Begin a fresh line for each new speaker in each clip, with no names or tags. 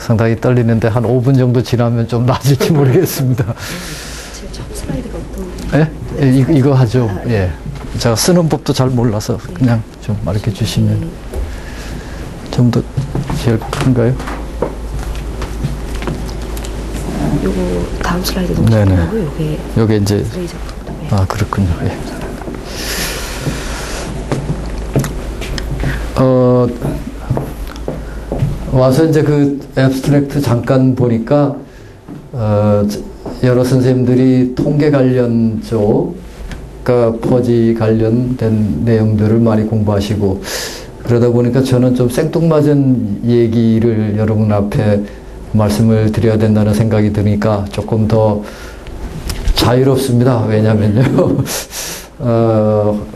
상당히 떨리는데 한 5분 정도 지나면 좀 나아질지 모르겠습니다.
제일 첫 슬라이드가 어떤?
예? 예, 이거 하죠. 예. 제가 쓰는 법도 잘 몰라서 그냥 좀 가르쳐 주시면 좀 더 제일 큰가요?
요거 다음 슬라이드
네네.
넘기고
요게 이제
레이저 포토. 네.
아 그렇군요. 예. 와서 이제 그 앱스트랙트 잠깐 보니까 여러 선생님들이 통계 관련 쪽, 그러니까 퍼지 관련된 내용들을 많이 공부하시고 그러다 보니까 저는 좀 생뚱맞은 얘기를 여러분 앞에 말씀을 드려야 된다는 생각이 드니까 조금 더 자유롭습니다. 왜냐면요.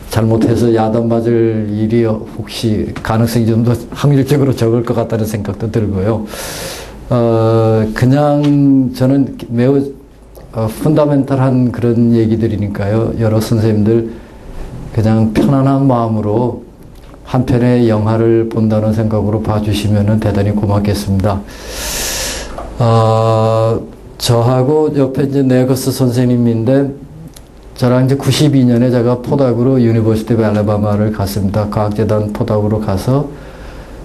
잘못해서 야단 맞을 일이 혹시 가능성이 좀 더 확률적으로 적을 것 같다는 생각도 들고요. 그냥 저는 매우 펀다멘탈한 그런 얘기들이니까요. 여러 선생님들 그냥 편안한 마음으로 한 편의 영화를 본다는 생각으로 봐주시면 대단히 고맙겠습니다. 저하고 옆에 이제 네거스 선생님인데 저랑 이제 92년에 제가 포닥으로 유니버시티 오브 알래바마를 갔습니다. 과학재단 포닥으로 가서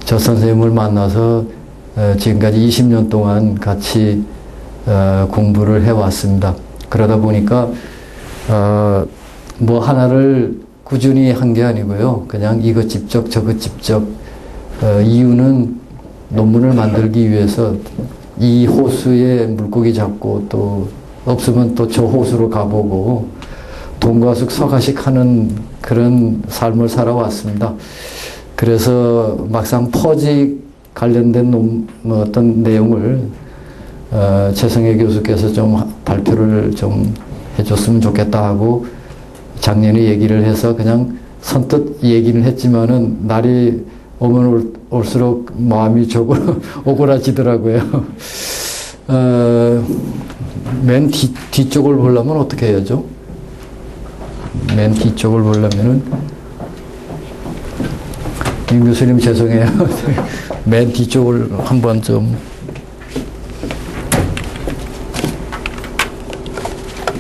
저 선생님을 만나서 지금까지 20년 동안 같이 공부를 해왔습니다. 그러다 보니까 뭐 하나를 꾸준히 한 게 아니고요. 그냥 이거 집적 저거 집적 이유는 논문을 만들기 위해서 이 호수에 물고기 잡고 또 없으면 또 저 호수로 가보고 동과숙 서가식 하는 그런 삶을 살아왔습니다. 그래서 막상 퍼지 관련된 어떤 내용을 최성애 교수께서 좀 발표를 좀 해줬으면 좋겠다 하고 작년에 얘기를 해서 그냥 선뜻 얘기는 했지만은 날이 오면 올수록 마음이 조금 오그라지더라고요. 맨 뒤쪽을 보려면 어떻게 해야죠? 맨 뒤쪽을 보려면은 임 교수님 죄송해요. 맨 뒤쪽을 한번 좀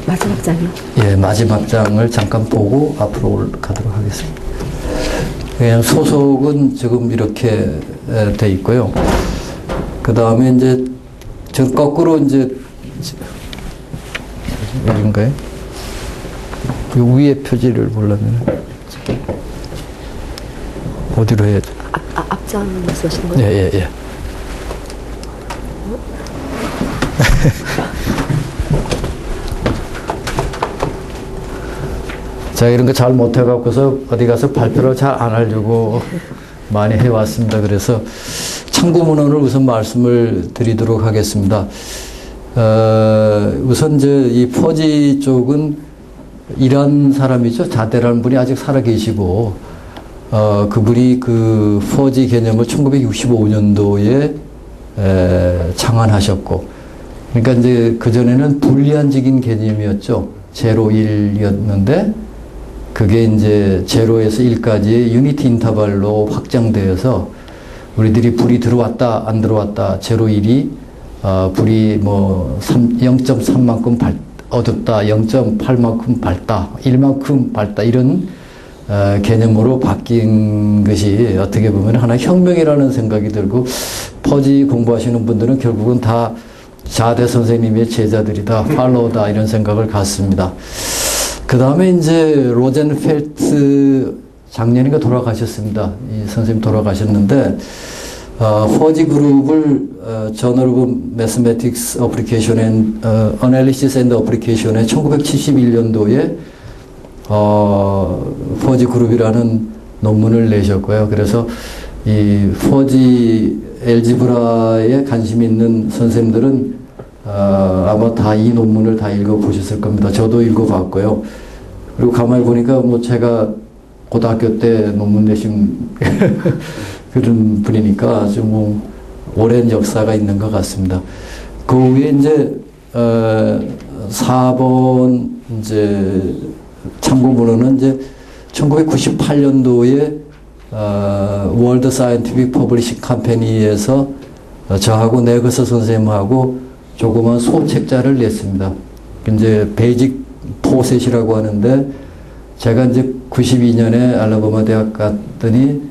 마지막 장이요?
예, 마지막 장을 잠깐 보고 앞으로 가도록 하겠습니다. 그냥 소속은 지금 이렇게 돼 있고요. 그 다음에 이제 저 거꾸로 이제 여긴가요? 이 위에 표지를 보려면 어디로 해야 돼?
앞장 말씀하시는 거예요?
예, 예, 예. 제가 이런 거 잘 못해갖고서 어디 가서 발표를 잘 안 하려고 많이 해왔습니다. 그래서 참고 문헌을 우선 말씀을 드리도록 하겠습니다. 우선 이 퍼지 쪽은 이란 사람이죠. 자데라는 분이 아직 살아계시고, 그분이 그 퍼지 개념을 1965년도에 창안하셨고, 그러니까 이제 그전에는 불리한적인 개념이었죠. 제로 1이었는데, 그게 이제 제로에서 1까지의 유니티 인터벌로 확장되어서 우리들이 불이 들어왔다 안 들어왔다 제로 1이 불이 뭐 0.3만큼 어둡다 0.8만큼 밝다 1만큼 밝다 이런 개념으로 바뀐 것이 어떻게 보면 하나의 혁명이라는 생각이 들고 퍼지 공부하시는 분들은 결국은 다 자대 선생님의 제자들이다 팔로우다 이런 생각을 갖습니다. 그 다음에 이제 로젠펠트 작년인가 돌아가셨습니다. 이 선생님 돌아가셨는데, 퍼지 그룹을 Journal of Mathematics Application and Analysis and Application에 1971년도에 퍼지 그룹이라는 논문을 내셨고요. 그래서 이 퍼지 엘지브라에 관심 있는 선생님들은 아마 다 이 논문을 다 읽어보셨을 겁니다. 저도 읽어봤고요. 그리고 가만히 보니까 뭐 제가 고등학교 때 논문 내신 그런 분이니까 아주 뭐 오랜 역사가 있는 것 같습니다. 그 위에 이제 4번 이제 참고문헌은 이제 1998년도에 월드 사이언티픽 퍼블리싱 컴퍼니에서 저하고 네거스 선생님하고 조그만 소책자를 냈습니다. 이제 베이직 포셋이라고 하는데 제가 이제 92년에 알라바마 대학 갔더니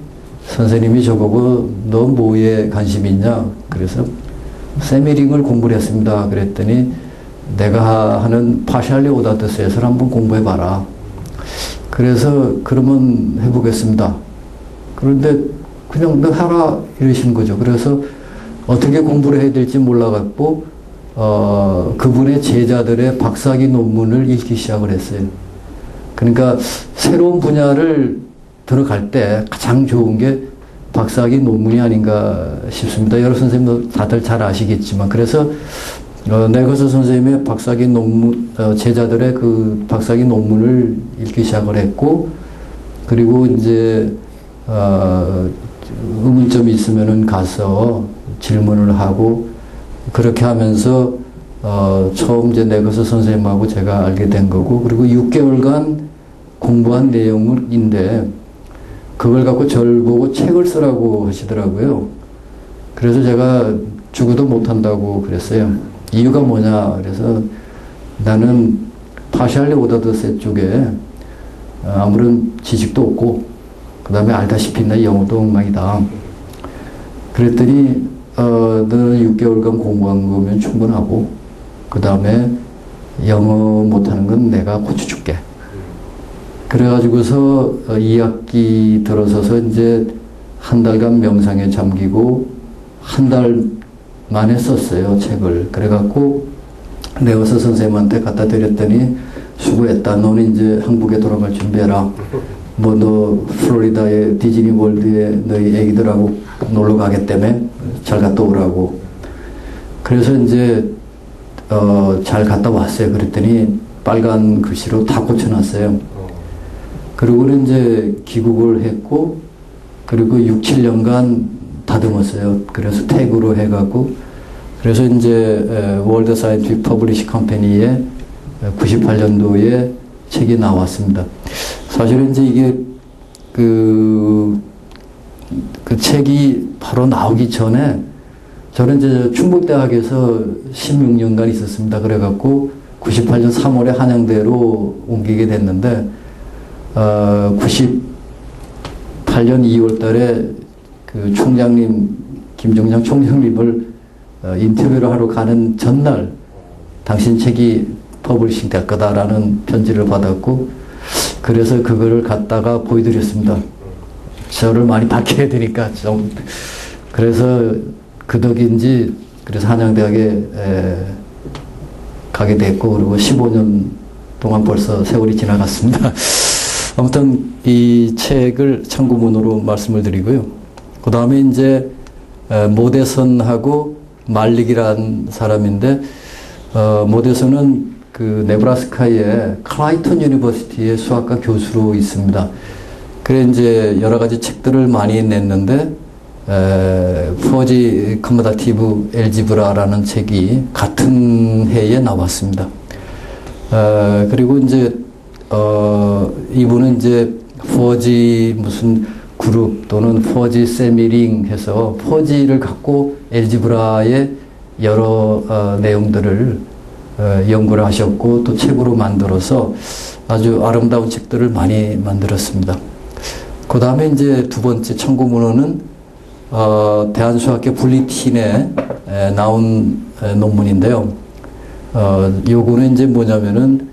선생님이 저보고 너 뭐에 관심이 있냐? 그래서 세미링을 공부를 했습니다. 그랬더니 내가 하는 파샬리 오다드셋을 한번 공부해봐라. 그래서 그러면 해보겠습니다. 그런데 그냥 너 하라 이러신 거죠. 그래서 어떻게 공부를 해야 될지 몰라갖고 그분의 제자들의 박사학위 논문을 읽기 시작을 했어요. 그러니까 새로운 분야를 들어갈 때 가장 좋은 게 박사학위 논문이 아닌가 싶습니다. 여러 선생님도 다들 잘 아시겠지만 그래서 네거스 선생님의 박사학위 논문 제자들의 그 박사학위 논문을 읽기 시작을 했고 그리고 이제 의문점이 있으면은 가서 질문을 하고 그렇게 하면서 처음 이제 네거스 선생님하고 제가 알게 된 거고 그리고 6개월간 공부한 내용인데 그걸 갖고 저를 보고 책을 쓰라고 하시더라고요. 그래서 제가 죽어도 못한다고 그랬어요. 이유가 뭐냐 그래서 나는 파샬리 오다드셋 쪽에 아무런 지식도 없고 그 다음에 알다시피 나 영어도 엉망이다. 그랬더니 너는 6개월간 공부한 거면 충분하고 그 다음에 영어 못하는 건 내가 고쳐줄게. 그래가지고서 2학기 들어서서 이제 한 달간 명상에 잠기고 한 달 만에 썼어요 책을. 그래갖고 네거스 선생님한테 갖다 드렸더니 수고했다. 너는 이제 한국에 돌아갈 준비해라. 뭐 너 플로리다의 디즈니 월드에 너희 애기들하고 놀러 가겠다며 잘 갔다 오라고. 그래서 이제 잘 갔다 왔어요. 그랬더니 빨간 글씨로 다 고쳐놨어요. 그리고는 이제 귀국을 했고 그리고 6, 7년간 다듬었어요. 그래서 태그로 해갖고 그래서 이제 월드 사이언티픽 퍼블리시 컴퍼니에 98년도에 책이 나왔습니다. 사실은 이제 이게 그 책이 바로 나오기 전에 저는 이제 충북대학에서 16년간 있었습니다. 그래갖고 98년 3월에 한양대로 옮기게 됐는데 98년 2월 달에 그 총장님, 김종장 총장님을 인터뷰를 하러 가는 전날 당신 책이 퍼블리싱 될 거다라는 편지를 받았고 그래서 그거를 갖다가 보여드렸습니다. 저를 많이 바뀌어야 되니까 좀 그래서 그 덕인지 그래서 한양대학에 가게 됐고 그리고 15년 동안 벌써 세월이 지나갔습니다. 아무튼 이 책을 참고문으로 말씀을 드리고요. 그 다음에 이제 모데선하고 말릭이라는 사람인데 모데선은 그 네브라스카의 클라이턴 유니버시티의 수학과 교수로 있습니다. 그래 이제 여러 가지 책들을 많이 냈는데 포지 커머다티브 엘지브라라는 책이 같은 해에 나왔습니다. 그리고 이제 이분은 이제 포지 무슨 그룹 또는 포지 세미링 해서 포지를 갖고 엘지브라의 여러 내용들을 연구를 하셨고 또 책으로 만들어서 아주 아름다운 책들을 많이 만들었습니다. 그 다음에 이제 두 번째 참고문헌은 대한수학계 불리틴에 나온 논문인데요. 요거는 이제 뭐냐면은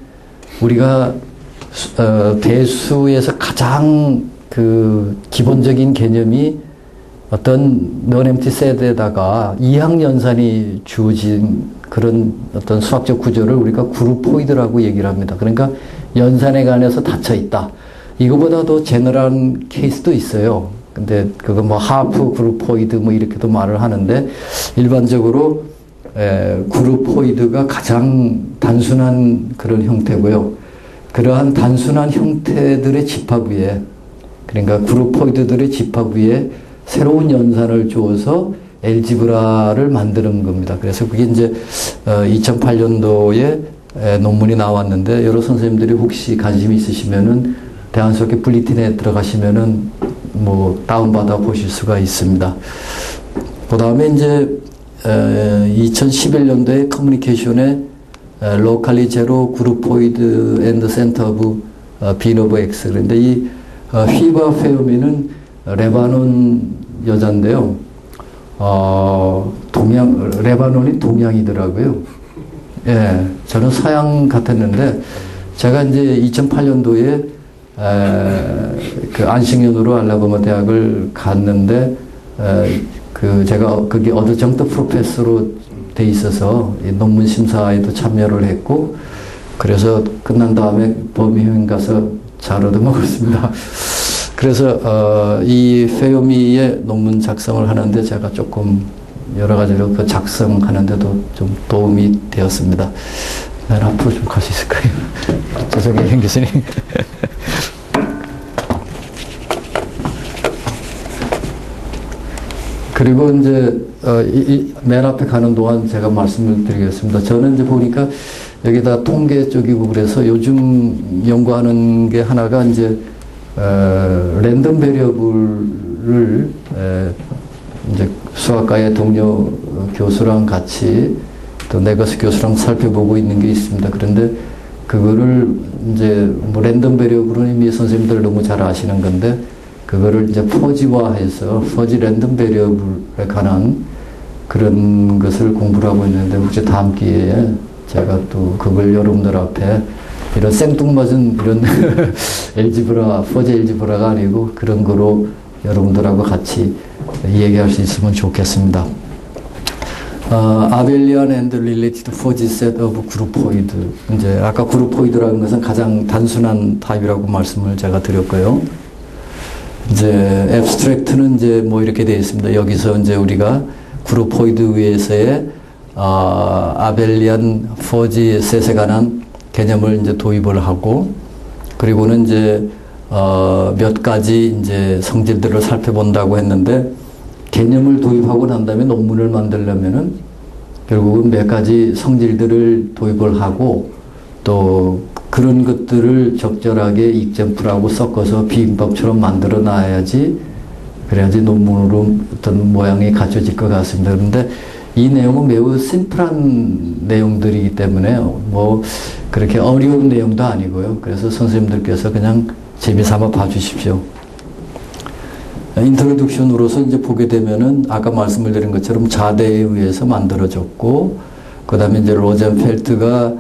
우리가 대수에서 가장 그 기본적인 개념이 어떤 non-empty set에다가 이항연산이 주어진 그런 어떤 수학적 구조를 우리가 그룹포이드라고 얘기를 합니다. 그러니까 연산에 관해서 닫혀 있다. 이거보다 더 제너럴한 케이스도 있어요. 근데 그거 뭐 하프 그룹포이드 뭐 이렇게도 말을 하는데 일반적으로 그룹포이드가 가장 단순한 그런 형태고요. 그러한 단순한 형태들의 집합 위에 그러니까 그룹포이드들의 집합 위에 새로운 연산을 주어서 엘지브라를 만드는 겁니다. 그래서 그게 이제 2008년도에 논문이 나왔는데 여러 선생님들이 혹시 관심이 있으시면은 대한수학계 불리틴에 들어가시면은 뭐 다운받아 보실 수가 있습니다. 그 다음에 이제 2011년도에 커뮤니케이션에 로컬리 제로 그룹포이드 앤드 센터 오브 빈 오브 X. 그런데 이 휘바 페오미는 레바논 여자인데요. 레바논이 동양이더라고요. 예, 저는 서양 같았는데, 제가 이제 2008년도에 그 안식년으로 알라바마 대학을 갔는데, 제가 거기 어드정트 프로페서로 돼 있어서 이 논문 심사에도 참여를 했고, 그래서 끝난 다음에 버밍엄 가서 잘 얻어먹었습니다. 그래서 이 페오미의 논문 작성을 하는데 제가 조금 여러 가지로 그 작성하는데도 좀 도움이 되었습니다. 난 앞으로 좀 갈 수 있을까요? 죄송해요, 현 교수님. 그리고 이제 맨 앞에 가는 동안 제가 말씀을 드리겠습니다. 저는 이제 보니까 여기다 통계 쪽이고 그래서 요즘 연구하는 게 하나가 이제 랜덤 베리어블을 이제 수학과의 동료 교수랑 같이 또 네거스 교수랑 살펴보고 있는 게 있습니다. 그런데 그거를 이제 뭐 랜덤 베리어블은 이미 선생님들 너무 잘 아시는 건데 그거를 이제 퍼지화해서 퍼지 랜덤 베리어블에 관한 그런 것을 공부를 하고 있는데 혹시 다음 기회에 제가 또 그걸 여러분들 앞에 이런 생뚱맞은 이런 엘지브라, 퍼지 엘지브라가 아니고 그런 거로 여러분들하고 같이 얘기할 수 있으면 좋겠습니다. 아벨리안 앤드 릴레이티드 퍼지 셋 오브 그룹포이드. 이제 아까 그룹포이드라는 것은 가장 단순한 타입이라고 말씀을 제가 드렸고요. 이제 앱스트랙트는 이제 뭐 이렇게 되어 있습니다. 여기서 이제 우리가 그룹포이드 위에서의 아벨리안 퍼지 셋에 관한 개념을 이제 도입을 하고, 그리고는 이제 몇 가지 이제 성질들을 살펴본다고 했는데, 개념을 도입하고 난 다음에 논문을 만들려면은 결국은 몇 가지 성질들을 도입을 하고, 또 그런 것들을 적절하게 익젠플하고 섞어서 비빔밥처럼 만들어 놔야지, 그래야지 논문으로 어떤 모양이 갖춰질 것 같습니다. 그런데 이 내용은 매우 심플한 내용들이기 때문에 뭐 그렇게 어려운 내용도 아니고요. 그래서 선생님들께서 그냥 재미삼아 봐주십시오. 인트로덕션으로서 이제 보게 되면은 아까 말씀을 드린 것처럼 자대에 의해서 만들어졌고, 그 다음에 이제 로젠펠트가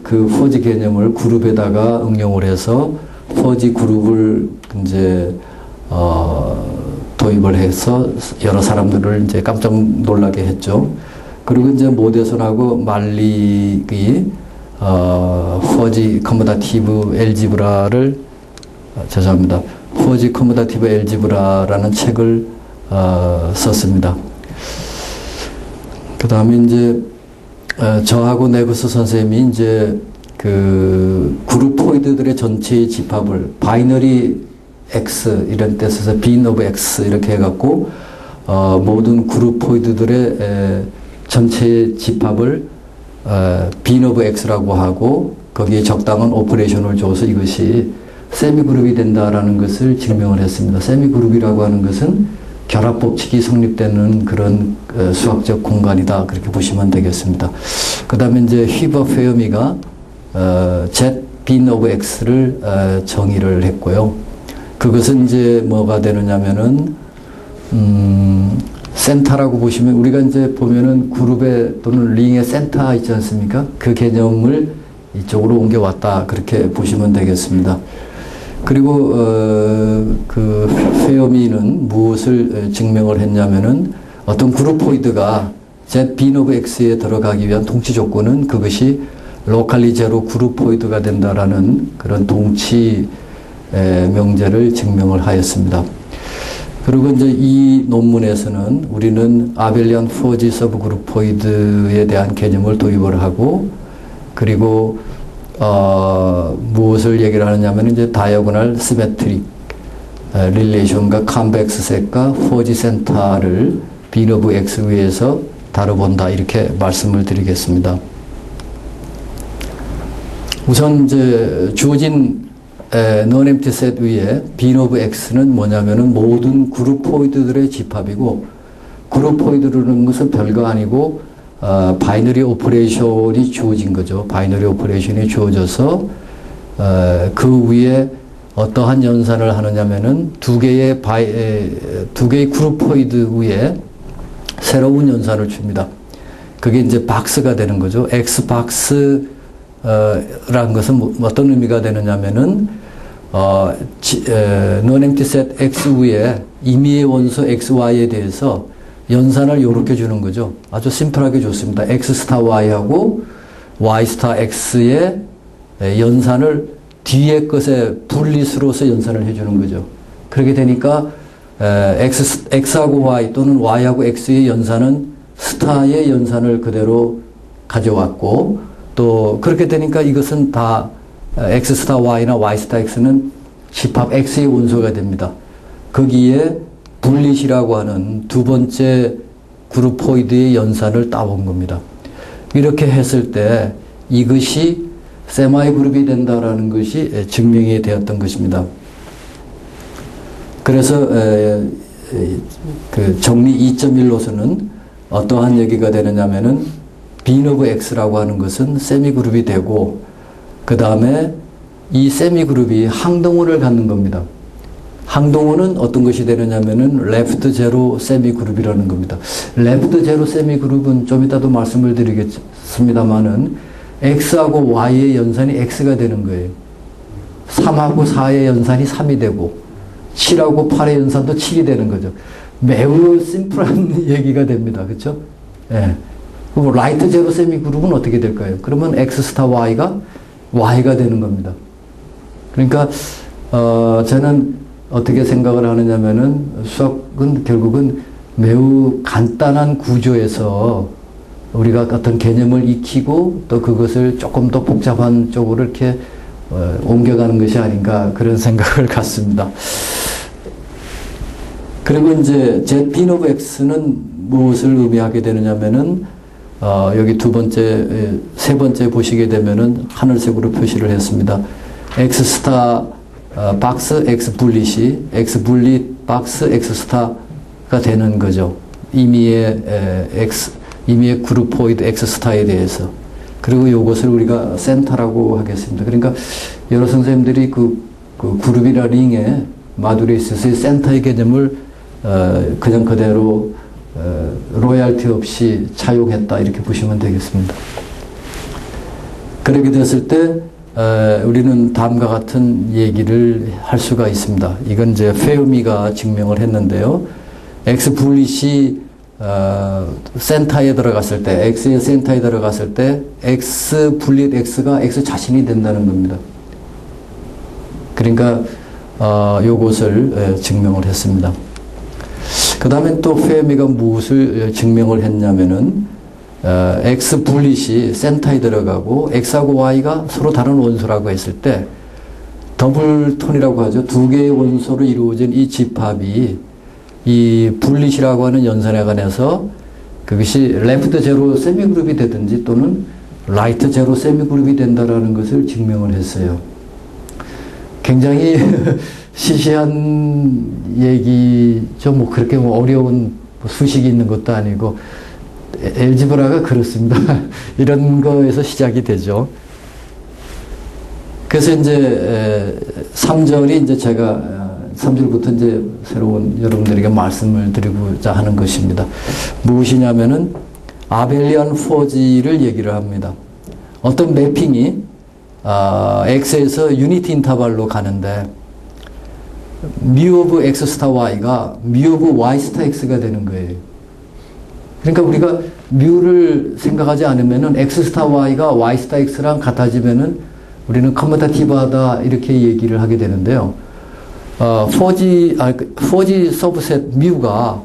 그 퍼지 개념을 그룹에다가 응용을 해서 퍼지 그룹을 이제 도입을 해서 여러 사람들을 이제 깜짝 놀라게 했죠. 그리고 이제 모데선하고 말릭이 퍼지 커뮤다티브 엘지브라를 죄송합니다. 퍼지 커뮤다티브 엘지브라라는 책을 썼습니다. 그 다음에 이제 저하고 네거스 선생님이 이제 그 그룹포이드들의 전체의 집합을 바이너리 X 이런 뜻에서 빈 오브 X 이렇게 해갖고 모든 그룹포이드들의 전체의 집합을 빈 오브 X라고 하고 거기에 적당한 오퍼레이션을 줘서 이것이 세미그룹이 된다라는 것을 증명을 했습니다. 세미그룹이라고 하는 것은 결합법칙이 성립되는 그런 수학적 공간이다, 그렇게 보시면 되겠습니다. 그 다음에 이제 휘버 페어미가 Z 빈 오브 X를 정의를 했고요. 그것은 이제 뭐가 되느냐면은 센터라고 보시면, 우리가 이제 보면은 그룹에 또는 링의 센터 있지 않습니까? 그 개념을 이쪽으로 옮겨왔다, 그렇게 보시면 되겠습니다. 그리고 그 페어미는 무엇을 증명을 했냐면은 어떤 그룹포이드가 Z 빈 오브 X에 들어가기 위한 동치 조건은 그것이 로컬리 제로 그룹포이드가 된다라는 그런 동치 명제를 증명을 하였습니다. 그리고 이제 이 논문에서는 우리는 아벨리안 퍼지 서브그룹포이드에 대한 개념을 도입을 하고, 그리고 무엇을 얘기를 하느냐면 이제 다이어고널 시메트릭 릴레이션과 컨벡스 셋과 퍼지 센터를 빈 오브 X 위에서 다뤄본다, 이렇게 말씀을 드리겠습니다. 우선 이제 주어진 non-empty 셋 위에 빈 오브 X는 뭐냐면은 모든 그룹포이드들의 집합이고, 그룹포이드라는 것은 별거 아니고 바이너리 오퍼레이션이 주어진 거죠. 바이너리 오퍼레이션이 주어져서 그 위에 어떠한 연산을 하느냐면은 두 개의 그룹포이드 위에 새로운 연산을 줍니다. 그게 이제 박스가 되는 거죠. X박스 라는 것은 어떤 의미가 되느냐면은 non-empty set X 위에 임의의 원소 XY에 대해서 연산을 요렇게 주는 거죠. 아주 심플하게 좋습니다. X 스타 Y하고 Y 스타 X의 연산을 뒤에 것의 분리수로서 연산을 해주는 거죠. 그렇게 되니까 X하고 Y 또는 Y하고 X의 연산은 스타의 연산을 그대로 가져왔고, 또 그렇게 되니까 이것은 다 X 스타 Y나 Y 스타 X는 집합 X의 원소가 됩니다. 거기에 분릿이라고 하는 두 번째 그룹포이드의 연산을 따온 겁니다. 이렇게 했을 때 이것이 세마이 그룹이 된다라는 것이 증명이 되었던 것입니다. 그래서 그 정리 2.1로서는 어떠한 얘기가 되느냐면은 빈 오브 X라고 하는 것은 세미 그룹이 되고, 그 다음에 이 세미 그룹이 항동원을 갖는 겁니다. 항동원은 어떤 것이 되느냐면은 레프트 제로 세미 그룹이라는 겁니다. 레프트 제로 세미 그룹은 좀 이따도 말씀을 드리겠습니다만은 X하고 Y의 연산이 X가 되는 거예요. 3하고 4의 연산이 3이 되고 7하고 8의 연산도 7이 되는 거죠. 매우 심플한 얘기가 됩니다. 그렇죠? 예. 그럼 라이트 제로 세미 그룹은 어떻게 될까요? 그러면 X 스타 Y가 Y가 되는 겁니다. 그러니까 저는 어떻게 생각을 하느냐면은 수학은 결국은 매우 간단한 구조에서 우리가 어떤 개념을 익히고 또 그것을 조금 더 복잡한 쪽으로 이렇게 옮겨가는 것이 아닌가 그런 생각을 갖습니다. 그리고 이제 Z 오브 X는 무엇을 의미하게 되느냐면은 여기 세 번째 보시게 되면은 하늘색으로 표시를 했습니다. X 스타 박스 X 분릿이 X 분릿 박스 X 스타가 되는 거죠. 임의의 그룹포이드 X 스타에 대해서. 그리고 이것을 우리가 센터라고 하겠습니다. 그러니까 여러 선생님들이 그 그룹이나 링의 마두리스의 센터의 개념을 그냥 그대로 로얄티 없이 차용했다 이렇게 보시면 되겠습니다. 그렇게 됐을 때 우리는 다음과 같은 얘기를 할 수가 있습니다. 이건 이제 페우미가 증명을 했는데요. X 분릿이 센터에 들어갔을 때, X의 센터에 들어갔을 때 X 분릿 X가 X 자신이 된다는 겁니다. 그러니까 요것을 증명을 했습니다. 그 다음에 또 페우미가 무엇을 증명을 했냐면은 X 분릿이 센터에 들어가고 X하고 Y가 서로 다른 원소라고 했을 때 더블톤이라고 하죠. 두 개의 원소로 이루어진 이 집합이 이 분릿이라고 하는 연산에 관해서 그것이 레프트 제로 세미그룹이 되든지 또는 라이트 제로 세미그룹이 된다라는 것을 증명을 했어요. 굉장히 시시한 얘기죠. 뭐 그렇게 어려운 수식이 있는 것도 아니고 엘지브라가 그렇습니다. 이런 거에서 시작이 되죠. 그래서 이제 3절이 이제 제가 3절부터 이제 새로운 여러분들에게 말씀을 드리고자 하는 것입니다. 무엇이냐면은 아벨리안 포지를 얘기를 합니다. 어떤 매핑이 X에서 유니티 인터벌로 가는데 뮤 오브 X 스타 Y가 뮤 오브 Y 스타 X가 되는 거예요. 그러니까 우리가 뮤를 생각하지 않으면은 X 스타 Y가 Y 스타 X랑 같아지면은 우리는 커뮤타티브하다 이렇게 얘기를 하게 되는데요. 4G 서브셋 뮤가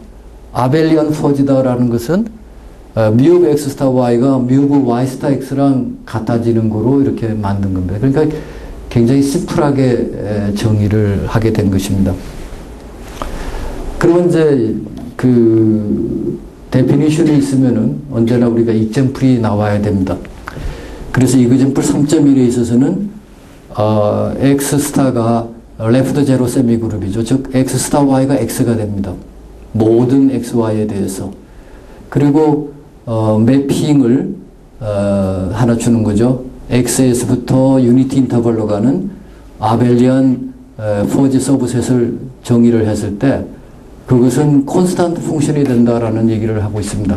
아벨리안 4G다라는 것은 뮤 오브 X 스타 Y가 뮤 오브 Y 스타 X랑 같아지는 거로 이렇게 만든 겁니다. 그러니까 굉장히 심플하게 정의를 하게 된 것입니다. 그러면 이제 그 데피니션이 있으면은 언제나 우리가 익젠플이 나와야 됩니다. 그래서 이그젠플 3.1에 있어서는 X 스타가 레프트 제로 세미 그룹이죠. 즉 X 스타 Y가 X가 됩니다. 모든 XY에 대해서. 그리고 매핑을 하나 주는 거죠. XS부터 유니티 인터벌로 가는 아벨리안 포지 서브셋을 정의를 했을 때 그것은 콘스탄트 펑션이 된다라는 얘기를 하고 있습니다.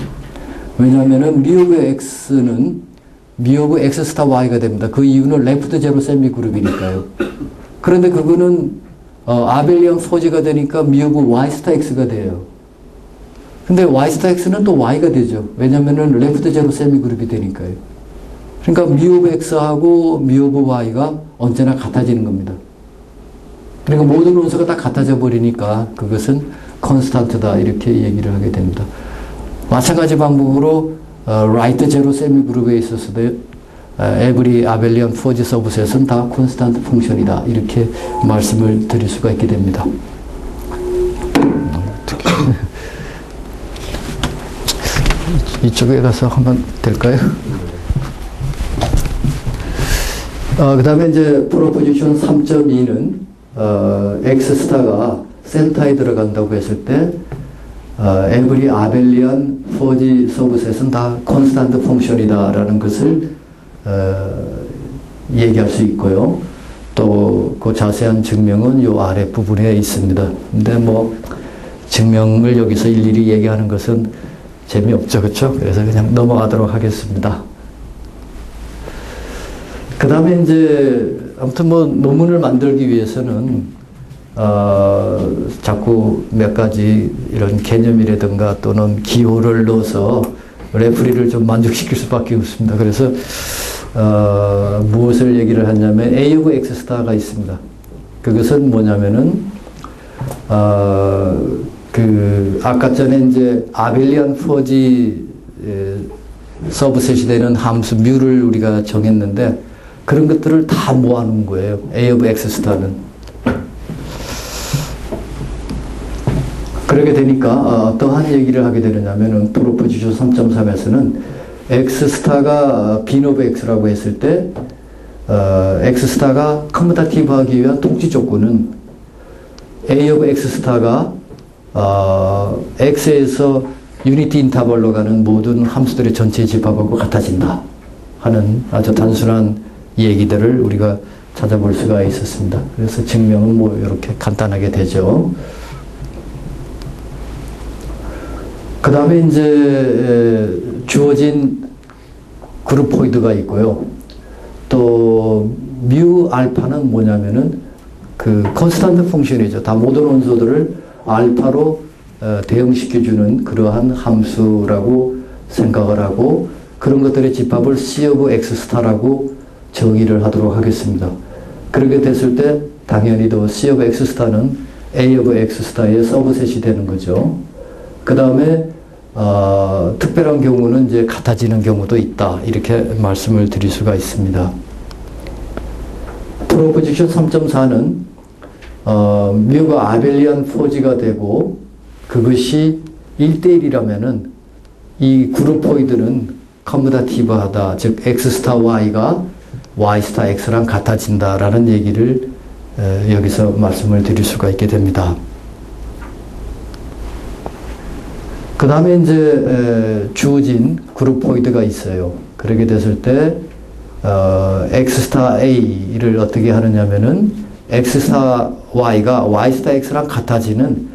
왜냐하면은 미 오브 X는 미 오브 X 스타 Y가 됩니다. 그 이유는 레프트 제로 세미 그룹이니까요. 그런데 그거는 아벨리안 포지가 되니까 미 오브 Y 스타 X가 돼요. 근데 Y 스타 X는 또 Y가 되죠. 왜냐면은 레프트 제로 세미 그룹이 되니까요. 그러니까 미 오브 X하고 미 오브 Y가 언제나 같아지는 겁니다. 그러니까 모든 원소가 다 같아져 버리니까 그것은 컨스탄트다 이렇게 얘기를 하게 됩니다. 마찬가지 방법으로 라이트 제로 세미 그룹에 있어서도 에브리 아벨리안 포지 서브셋은 다 콘스탄트 펑션이다 이렇게 말씀을 드릴 수가 있게 됩니다. 이쪽에 가서 하면 될까요? 그 다음에 이제 프로포지션 3.2는 X 스타가 센터에 들어간다고 했을 때 에브리 아벨리안 포지 서브셋은 다 콘스탄트 펑션이다 라는 것을 얘기할 수 있고요. 또 그 자세한 증명은 요 아래 부분에 있습니다. 근데 뭐 증명을 여기서 일일이 얘기하는 것은 재미없죠. 그렇죠? 그래서 그냥 넘어가도록 하겠습니다. 그 다음에 이제 아무튼 뭐 논문을 만들기 위해서는 자꾸 몇 가지 이런 개념이라든가 또는 기호를 넣어서 레프리를 좀 만족시킬 수밖에 없습니다. 그래서 무엇을 얘기를 하냐면 A of X 스타가 있습니다. 그것은 뭐냐면은 아까 전에 이제 아벨리안 포지 서브셋이 되는 함수 뮤를 우리가 정했는데 그런 것들을 다 모아놓은 거예요. A of X 스타는. 그렇게 되니까 어떠한 얘기를 하게 되느냐면은 프로포지션 3.3에서는 X 스타가 빈 오브 X라고 했을 때 X 스타가 커뮤타티브 하기 위한 통지 조건은 A of X 스타가 X에서 유니티 인터벌로 가는 모든 함수들의 전체 집합하고 같아진다 하는 아주 단순한 얘기들을 우리가 찾아볼 수가 있었습니다. 그래서 증명은 뭐 이렇게 간단하게 되죠. 그 다음에 이제 주어진 그룹포이드가 있고요. 또 뮤 알파는 뭐냐면은 그 컨스탄트 펑션이죠. 다 모든 원소들을 알파로 대응시켜주는 그러한 함수라고 생각을 하고 그런 것들의 집합을 C of X 스타라고 정의를 하도록 하겠습니다. 그렇게 됐을 때 당연히 또 C of X 스타는 A of X 스타의 서브셋이 되는 거죠. 그 다음에 특별한 경우는 이제 같아지는 경우도 있다 이렇게 말씀을 드릴 수가 있습니다. 프로포지션 3.4는 뮤가 아벨리안 포지가 되고 그것이 1대1이라면은 이 그룹포이드는 커뮤타티브하다, 즉 X 스타 Y가 Y 스타 X랑 같아진다라는 얘기를 여기서 말씀을 드릴 수가 있게 됩니다. 그 다음에 이제 주어진 그룹포이드가 있어요. 그렇게 됐을 때 X 스타 A를 어떻게 하느냐면은 X 스타 Y가 Y 스타 X랑 같아지는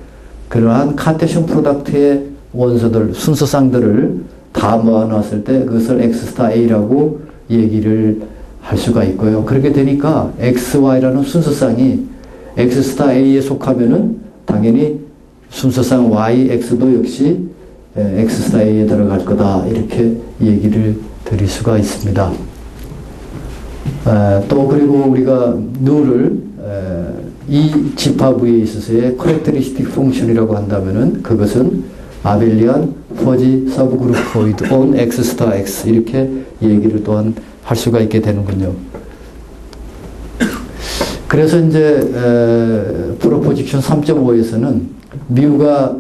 그러한 카테션 프로덕트의 원소들, 순서쌍들을 다 모아놨을 때 그것을 X 스타 A라고 얘기를 할 수가 있고요. 그렇게 되니까 XY라는 순서쌍이 X 스타 A에 속하면은 당연히 순서쌍 Y, X도 역시 X 스타 A에 들어갈 거다 이렇게 얘기를 드릴 수가 있습니다. 또 그리고 우리가 누를 이 집합에 있어서의 캐릭터리스틱 펑션이라고 한다면은 그것은 아벨리안 포지 서브그룹포이드 on X 스타 X 이렇게 얘기를 또한 할 수가 있게 되는군요. 그래서 이제 프로포지션 3.5에서는 뮤가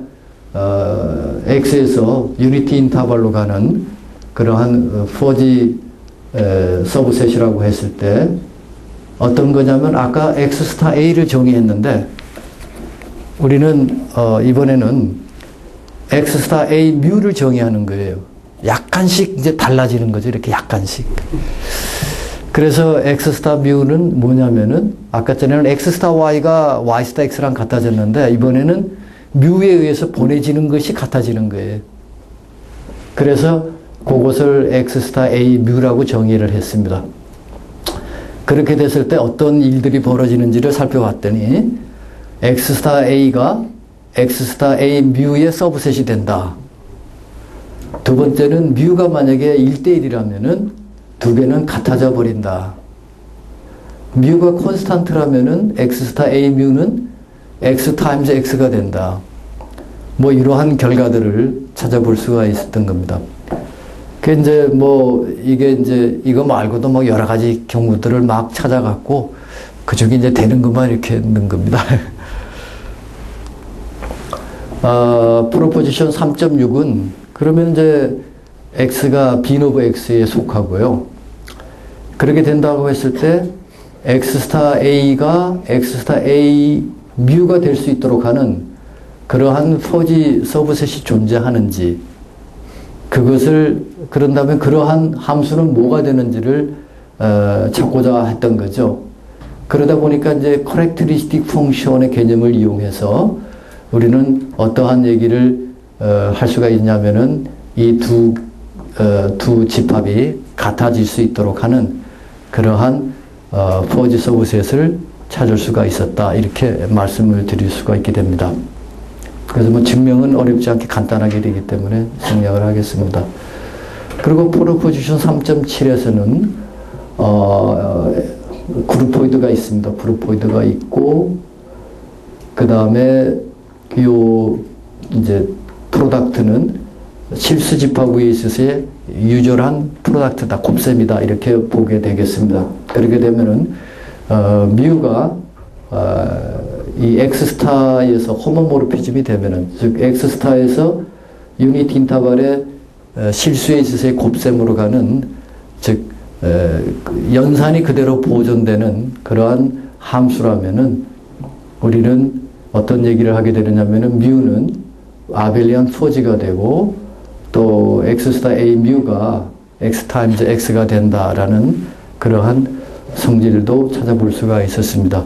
X에서 유니티 인터벌로 가는 그러한 포지 서브셋이라고 했을 때 어떤 거냐면 아까 X 스타 A를 정의했는데 우리는 이번에는 X 스타 A 뮤를 정의하는 거예요. 약간씩 이제 달라지는 거죠. 이렇게 약간씩. 그래서 X 스타 뮤는 뭐냐면은 아까 전에는 X 스타 Y가 Y 스타 X랑 같아졌는데 이번에는 뮤에 의해서 보내지는 것이 같아지는 거예요. 그래서 그것을 X 스타 A 뮤라고 정의를 했습니다. 그렇게 됐을 때 어떤 일들이 벌어지는지를 살펴봤더니 X 스타 A가 X 스타 A 뮤의 서브셋이 된다. 두 번째는 뮤가 만약에 1대1이라면은 두 개는 같아져 버린다. 뮤가 콘스탄트라면은 X 스타 A 뮤는 X 타임즈 X가 된다. 뭐 이러한 결과들을 찾아볼 수가 있었던 겁니다. 그 이제 뭐 이게 이제 이거 말고도 뭐 여러 가지 경우들을 막 찾아갖고 그중에 이제 되는 것만 이렇게 넣은 겁니다. 프로포지션 3.6은 그러면 이제 X가 빈 오브 X에 속하고요. 그렇게 된다고 했을 때 X 스타 A가 X 스타 A 뮤가 될 수 있도록 하는 그러한 퍼지 서브셋이 존재하는지 그것을 그런다면 그러한 함수는 뭐가 되는지를 찾고자 했던 거죠. 그러다 보니까 이제 커렉트리스틱 펑션의 개념을 이용해서 우리는 어떠한 얘기를 할 수가 있냐면은 이 두 집합이 같아질 수 있도록 하는 그러한 퍼지 서브셋을 찾을 수가 있었다. 이렇게 말씀을 드릴 수가 있게 됩니다. 그래서 뭐 증명은 어렵지 않게 간단하게 되기 때문에 생략을 하겠습니다. 그리고 프로포지션 3.7에서는 그루포이드가 있습니다. 그루포이드가 있고 그 다음에 요 이제 프로덕트는 실수 집합 위에 있어서의 유절한 프로덕트다, 곱셈이다 이렇게 보게 되겠습니다. 그렇게 되면은 뮤가 이 X 스타에서 호모모르피즘이 되면은 즉 X 스타에서 유니트 인터벌의 실수에 있어서의 곱셈으로 가는 즉 연산이 그대로 보존되는 그러한 함수라면은 우리는 어떤 얘기를 하게 되느냐면은 뮤는 아벨리안 포지가 되고 또 X 스타 A 뮤가 X 타임즈 X가 된다라는 그러한 성질도 찾아볼 수가 있었습니다.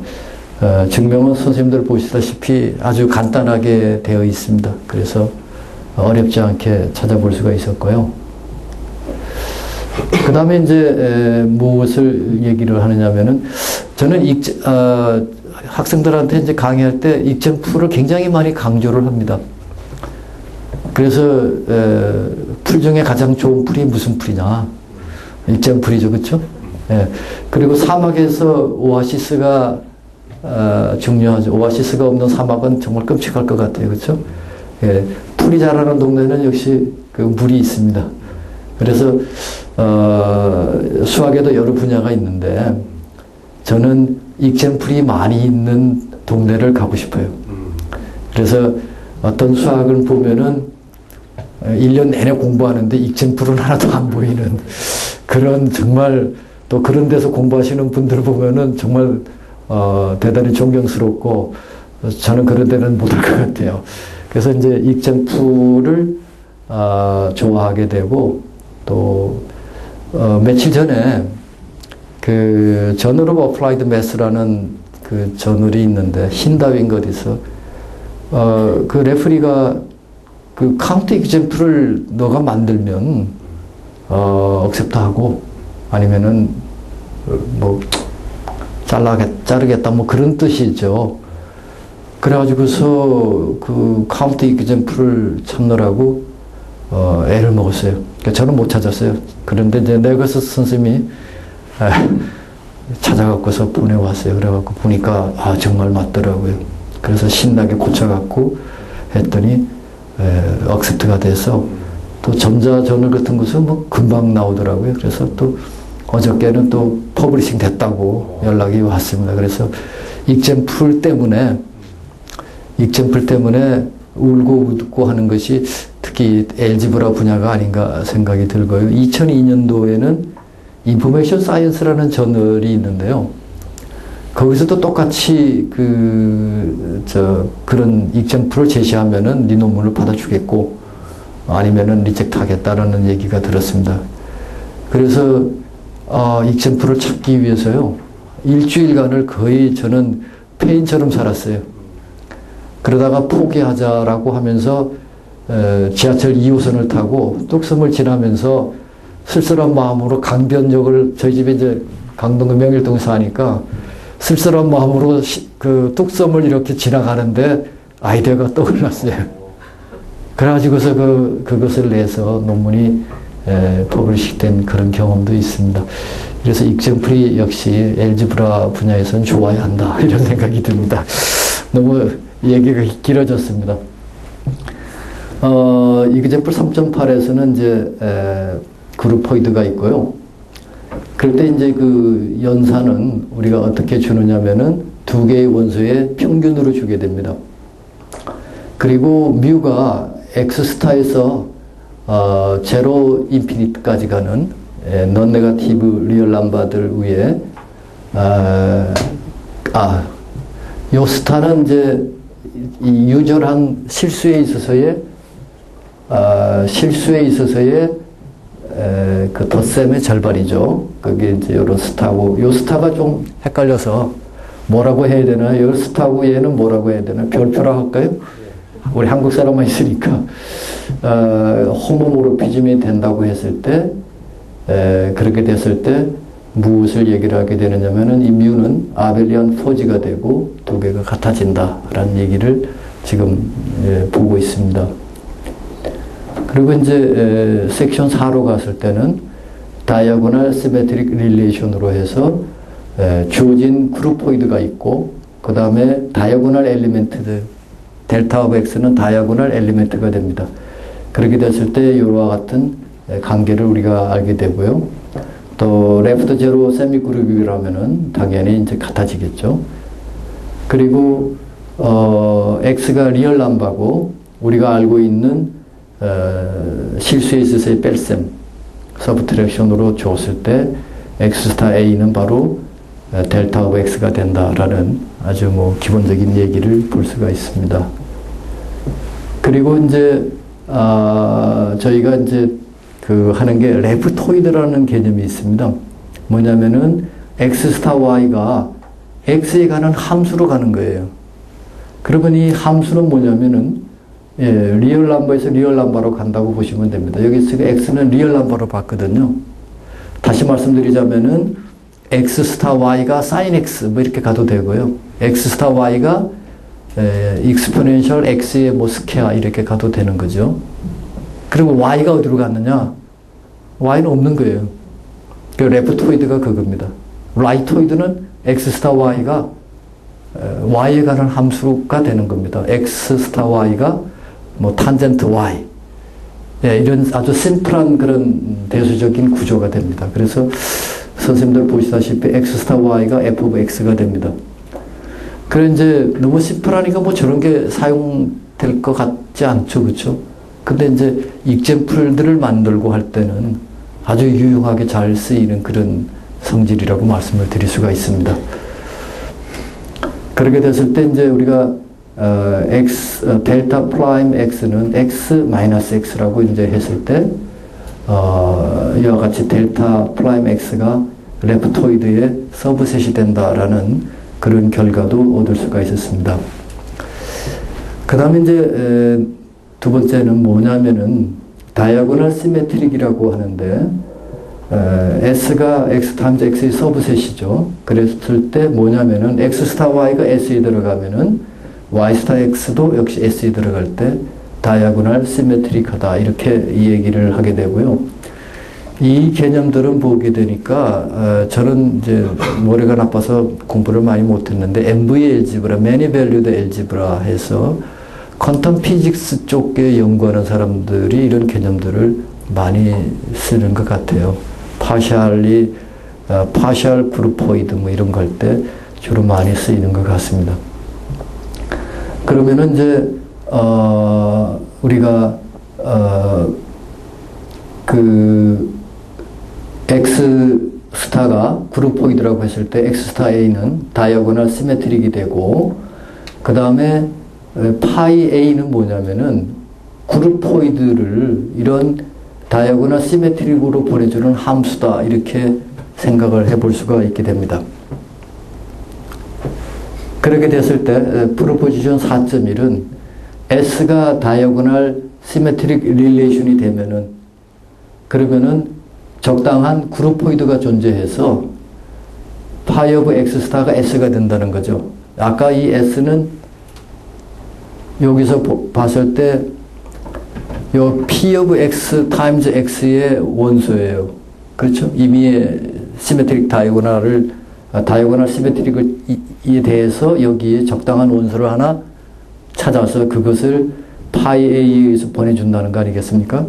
증명은 선생님들 보시다시피 아주 간단하게 되어 있습니다. 그래서 어렵지 않게 찾아볼 수가 있었고요. 그 다음에 이제 무엇을 얘기를 하느냐면은 저는 학생들한테 이제 강의할 때 익젠풀을 굉장히 많이 강조를 합니다. 그래서 풀 중에 가장 좋은 풀이 무슨 풀이냐? 익젠풀이죠, 그렇죠? 예. 그리고 사막에서 오아시스가 중요하죠. 오아시스가 없는 사막은 정말 끔찍할 것 같아요, 그렇죠? 예. 풀이 자라는 동네는 역시 그 물이 있습니다. 그래서 수학에도 여러 분야가 있는데 저는 익젠풀이 많이 있는 동네를 가고 싶어요. 그래서 어떤 수학을 보면은 1년 내내 공부하는데 익젠풀은 하나도 안 보이는 그런 정말 또 그런 데서 공부하시는 분들 보면은 정말 대단히 존경스럽고 저는 그런 데는 못 할 것 같아요. 그래서 이제 익젠풀을 좋아하게 되고 또 며칠 전에 그 저널 오브 어플라이드 매스라는 그 저널이 있는데 흰다윈 어디서 그 레프리가 그 카운트 익젠플을 너가 만들면 억셉트하고 아니면은 뭐 자르겠다 뭐 그런 뜻이죠. 그래가지고서 그 카운트 익젠플을 찾느라고 애를 먹었어요. 그러니까 저는 못 찾았어요. 그런데 이제 네거스 선생님이 찾아갖고서 보내왔어요. 그래갖고 보니까 정말 맞더라고요. 그래서 신나게 고쳐갖고 했더니 억셉트가 돼서 또 전자저널 같은 곳은 뭐 금방 나오더라고요. 그래서 또 어저께는 또 퍼블리싱 됐다고 연락이 왔습니다. 그래서 익젠플 때문에 울고 웃고 하는 것이 특히 엘지브라 분야가 아닌가 생각이 들고요. 2002년도에는 인포메이션 사이언스라는 저널이 있는데요. 거기서도 똑같이 그런 익sem플을 제시하면은 네 논문을 받아주겠고 아니면은 리젝트 하겠다라는 얘기가 들었습니다. 그래서 익sem플을 찾기 위해서요. 일주일간을 거의 저는 폐인처럼 살았어요. 그러다가 포기하자라고 하면서 지하철 2호선을 타고 뚝섬을 지나면서 쓸쓸한 마음으로 강변역을 저희 집에 이제 강동구 명일동에 사니까 쓸쓸한 마음으로 그 뚝섬을 이렇게 지나가는데 아이디어가 떠올랐어요. 그래가지고서 그것을 내서 논문이 퍼블리시된 그런 경험도 있습니다. 그래서 익sem플이 역시 엘지브라 분야에서는 좋아야 한다 이런 생각이 듭니다. 너무 얘기가 길어졌습니다. 익sem플 3.8에서는 이제 그룹포이드가 있고요. 그럴 때 이제 그 연산은 우리가 어떻게 주느냐면은 두 개의 원소의 평균으로 주게 됩니다. 그리고 뮤가 X스타에서 제로 인피니트까지 가는 non 네거티브 리얼 넘버들 위에 요 스타는 이제 이 유절한 실수에 있어서의 그 덧셈의 절반이죠. 그게 이제 요런 스타고, 요 스타가 좀 헷갈려서 뭐라고 해야 되나? 요 스타고 얘는 뭐라고 해야 되나? 별표라 할까요? 우리 한국 사람만 있으니까, 호모모르피즘이 된다고 했을 때, 그렇게 됐을 때, 무엇을 얘기를 하게 되느냐면은, 이 뮤는 아벨리안 포지가 되고, 두 개가 같아진다라는 얘기를 지금 보고 있습니다. 그리고 이제 섹션 4로 갔을 때는 다이아고널 시메트릭 릴레이션으로 해서 주어진 그룹포이드가 있고 그 다음에 다이아고널 엘리멘트들 델타 오브 X는 다이아고널 엘리멘트가 됩니다. 그렇게 됐을 때 이와 같은 관계를 우리가 알게 되고요. 또 레프트 제로 세미 그룹이라면은 당연히 이제 같아지겠죠. 그리고 X가 리얼 넘버고 우리가 알고 있는 실수에 있어서의 뺄셈, 서브트랙션으로 줬을 때 X스타 A는 바로 델타 오브 X가 된다라는 아주 뭐 기본적인 얘기를 볼 수가 있습니다. 그리고 이제 저희가 이제 그 하는 게 레프토이드라는 개념이 있습니다. 뭐냐면은 X스타 Y가 X에 가는 함수로 가는 거예요. 그러면 이 함수는 뭐냐면은 리얼 넘버에서 리얼 넘버로 간다고 보시면 됩니다. 여기서 X는 리얼 넘버로 봤거든요. 다시 말씀드리자면은 X 스타 Y가 sin X 뭐 이렇게 가도 되고요. X 스타 Y가 exponential X의 뭐 스퀘어 이렇게 가도 되는 거죠. 그리고 Y가 어디로 갔느냐? Y는 없는 거예요. 그 레프토이드가 그겁니다. 라이토이드는 X 스타 Y가 Y에 가는 함수가 되는 겁니다. X 스타 Y가 뭐 탄젠트 Y 이런 아주 심플한 그런 대수적인 구조가 됩니다. 그래서 선생님들 보시다시피 X 스타 Y가 F 오브 X가 됩니다. 그래 이제 너무 심플하니까 뭐 저런 게 사용될 것 같지 않죠, 그렇죠? 근데 이제 익sem플들을 만들고 할 때는 아주 유용하게 잘 쓰이는 그런 성질이라고 말씀을 드릴 수가 있습니다. 그렇게 됐을 때 이제 우리가 델타 프라임 X는 X 마이너스 X라고 이제 했을 때 이와 같이 델타 프라임 X가 레프토이드의 서브셋이 된다라는 그런 결과도 얻을 수가 있었습니다. 그 다음에 이제 두 번째는 뭐냐면은 다이아고널 시메트릭이라고 하는데 S가 X 타임즈 X의 서브셋이죠. 그랬을 때 뭐냐면은 X 스타 Y가 S에 들어가면은 Y 스타 X도 역시 S에 들어갈 때 다이아고널 시메트릭하다 이렇게 이 얘기를 하게 되고요. 이 개념들은 보게 되니까 저는 이제 머리가 나빠서 공부를 많이 못했는데 MV 엘지브라, 매니 밸류드 엘지브라 해서 퀀텀 피직스 쪽에 연구하는 사람들이 이런 개념들을 많이 쓰는 것 같아요. 파셜리, 파셜 그룹포이드 뭐 이런 거 할 때 주로 많이 쓰이는 것 같습니다. 그러면은 이제 우리가 그 X X스타가 그룹포이드라고 했을 때 X스타 A는 다이아고널 시메트릭이 되고, 그 다음에 파이 A는 뭐냐면은 그룹포이드를 이런 다이아고널 시메트릭으로 보내주는 함수다, 이렇게 생각을 해볼 수가 있게 됩니다. 그렇게 됐을 때 프로포지션 4.1은 S가 다이아고널 시메트릭 릴레이션이 되면은, 그러면은 적당한 그룹포이드가 존재해서 파이 오브 X스타가 S가 된다는 거죠. 아까 이 S는 여기서 봤을 때 요 P 오브 X 타임즈 X의 원소예요. 그렇죠? 임의의 시메트릭 다이아고널 시메트릭에 대해서 여기에 적당한 원소를 하나 찾아서 그것을 파이 A에서 보내준다는 거 아니겠습니까?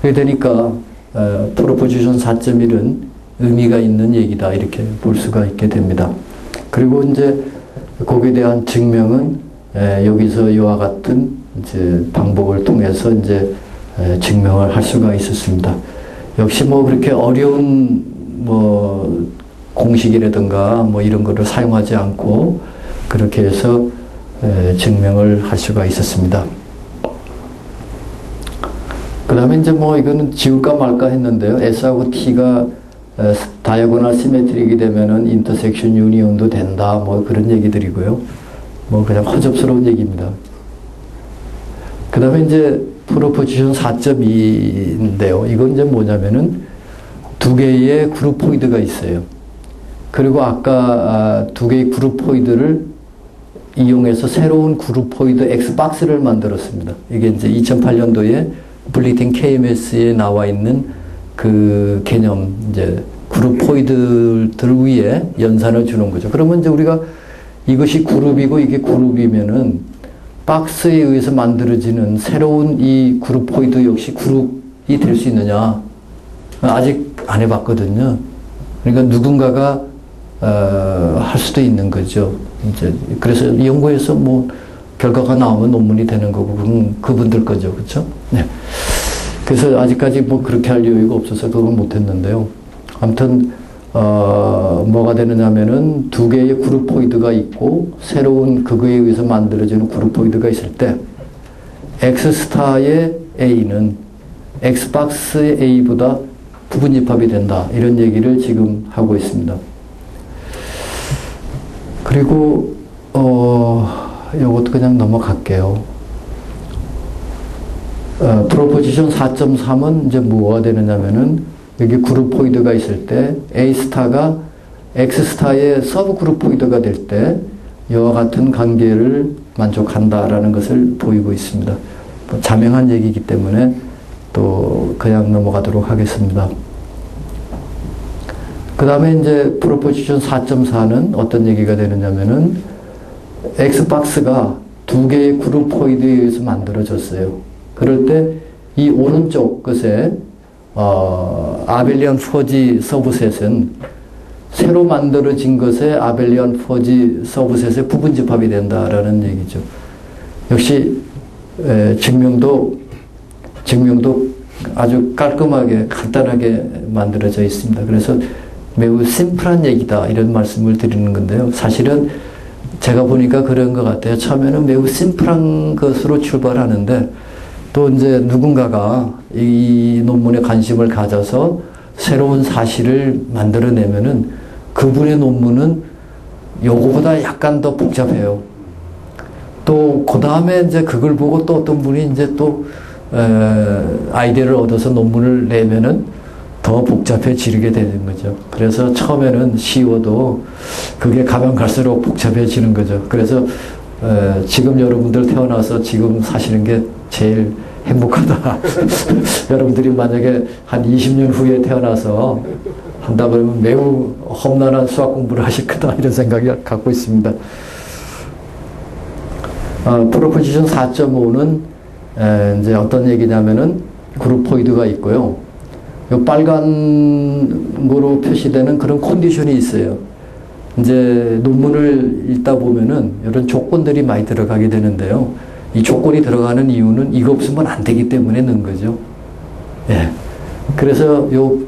그게 되니까 프로포지션 4.1은 의미가 있는 얘기다, 이렇게 볼 수가 있게 됩니다. 그리고 이제 거기에 대한 증명은 여기서 이와 같은 이제 방법을 통해서 이제 증명을 할 수가 있었습니다. 역시 뭐 그렇게 어려운 뭐 공식이라든가 뭐 이런 거를 사용하지 않고 그렇게 해서 증명을 할 수가 있었습니다. 그 다음에 이제 뭐 이거는 지울까 말까 했는데요. S하고 T가 다이아고널 시메트릭이 되면은 인터섹션 유니온도 된다, 뭐 그런 얘기들이고요. 뭐 그냥 허접스러운 얘기입니다. 그 다음에 이제 프로포지션 4.2인데요. 이건 이제 뭐냐면은 두 개의 그룹포이드가 있어요. 그리고 아까 두 개의 그룹포이드를 이용해서 새로운 그룹포이드 X박스를 만들었습니다. 이게 이제 2008년도에 블리팅 KMS에 나와 있는 그 개념, 이제 그룹포이드들 위에 연산을 주는 거죠. 그러면 이제 우리가 이것이 그룹이고 이게 그룹이면은 박스에 의해서 만들어지는 새로운 이 그룹포이드 역시 그룹이 될 수 있느냐? 아직 안 해봤거든요. 그러니까 누군가가 할 수도 있는 거죠. 이제 그래서 연구해서 뭐 결과가 나오면 논문이 되는 거고 그분들 거죠, 그렇죠? 네. 그래서 아직까지 뭐 그렇게 할 여유가 없어서 그건 못했는데요. 아무튼 뭐가 되느냐면은 두 개의 그룹포이드가 있고 새로운 그거에 의해서 만들어지는 그룹포이드가 있을 때 X스타의 A는 X박스의 A보다 부분집합이 된다, 이런 얘기를 지금 하고 있습니다. 그리고 이것도 그냥 넘어갈게요. 프로포지션 4.3은 이제 뭐가 되느냐면은 여기 그룹포이드가 있을 때 A스타가 X스타의 서브 그룹포이드가 될 때 이와 같은 관계를 만족한다라는 것을 보이고 있습니다. 뭐 자명한 얘기이기 때문에 또 그냥 넘어가도록 하겠습니다. 그 다음에 이제 프로포지션 4.4는 어떤 얘기가 되느냐면은 X박스가 두 개의 그룹포이드에 의해서 만들어졌어요. 그럴 때 이 오른쪽 것에 아벨리안 퍼지 서브셋은 새로 만들어진 것에 아벨리안 퍼지 서브셋의 부분집합이 된다라는 얘기죠. 역시 증명도 아주 깔끔하게 간단하게 만들어져 있습니다. 그래서 매우 심플한 얘기다, 이런 말씀을 드리는 건데요. 사실은 제가 보니까 그런 것 같아요. 처음에는 매우 심플한 것으로 출발하는데 또 이제 누군가가 이 논문에 관심을 가져서 새로운 사실을 만들어내면은 그분의 논문은 요거보다 약간 더 복잡해요. 또 그 다음에 이제 그걸 보고 또 어떤 분이 이제 또 아이디어를 얻어서 논문을 내면은 더 복잡해지게 되는 거죠. 그래서 처음에는 쉬워도 그게 가면 갈수록 복잡해지는 거죠. 그래서 지금 여러분들 태어나서 지금 사시는 게 제일 행복하다. 여러분들이 만약에 한 20년 후에 태어나서 한다 그러면 매우 험난한 수학 공부를 하실 거다, 이런 생각이 갖고 있습니다. 프로포지션 4.5는 이제 어떤 얘기냐면은 그룹포이드가 있고요. 요 빨간 거로 표시되는 그런 컨디션이 있어요. 이제 논문을 읽다 보면은 이런 조건들이 많이 들어가게 되는데요. 이 조건이 들어가는 이유는 이거 없으면 안 되기 때문에 넣은 거죠. 예. 그래서 요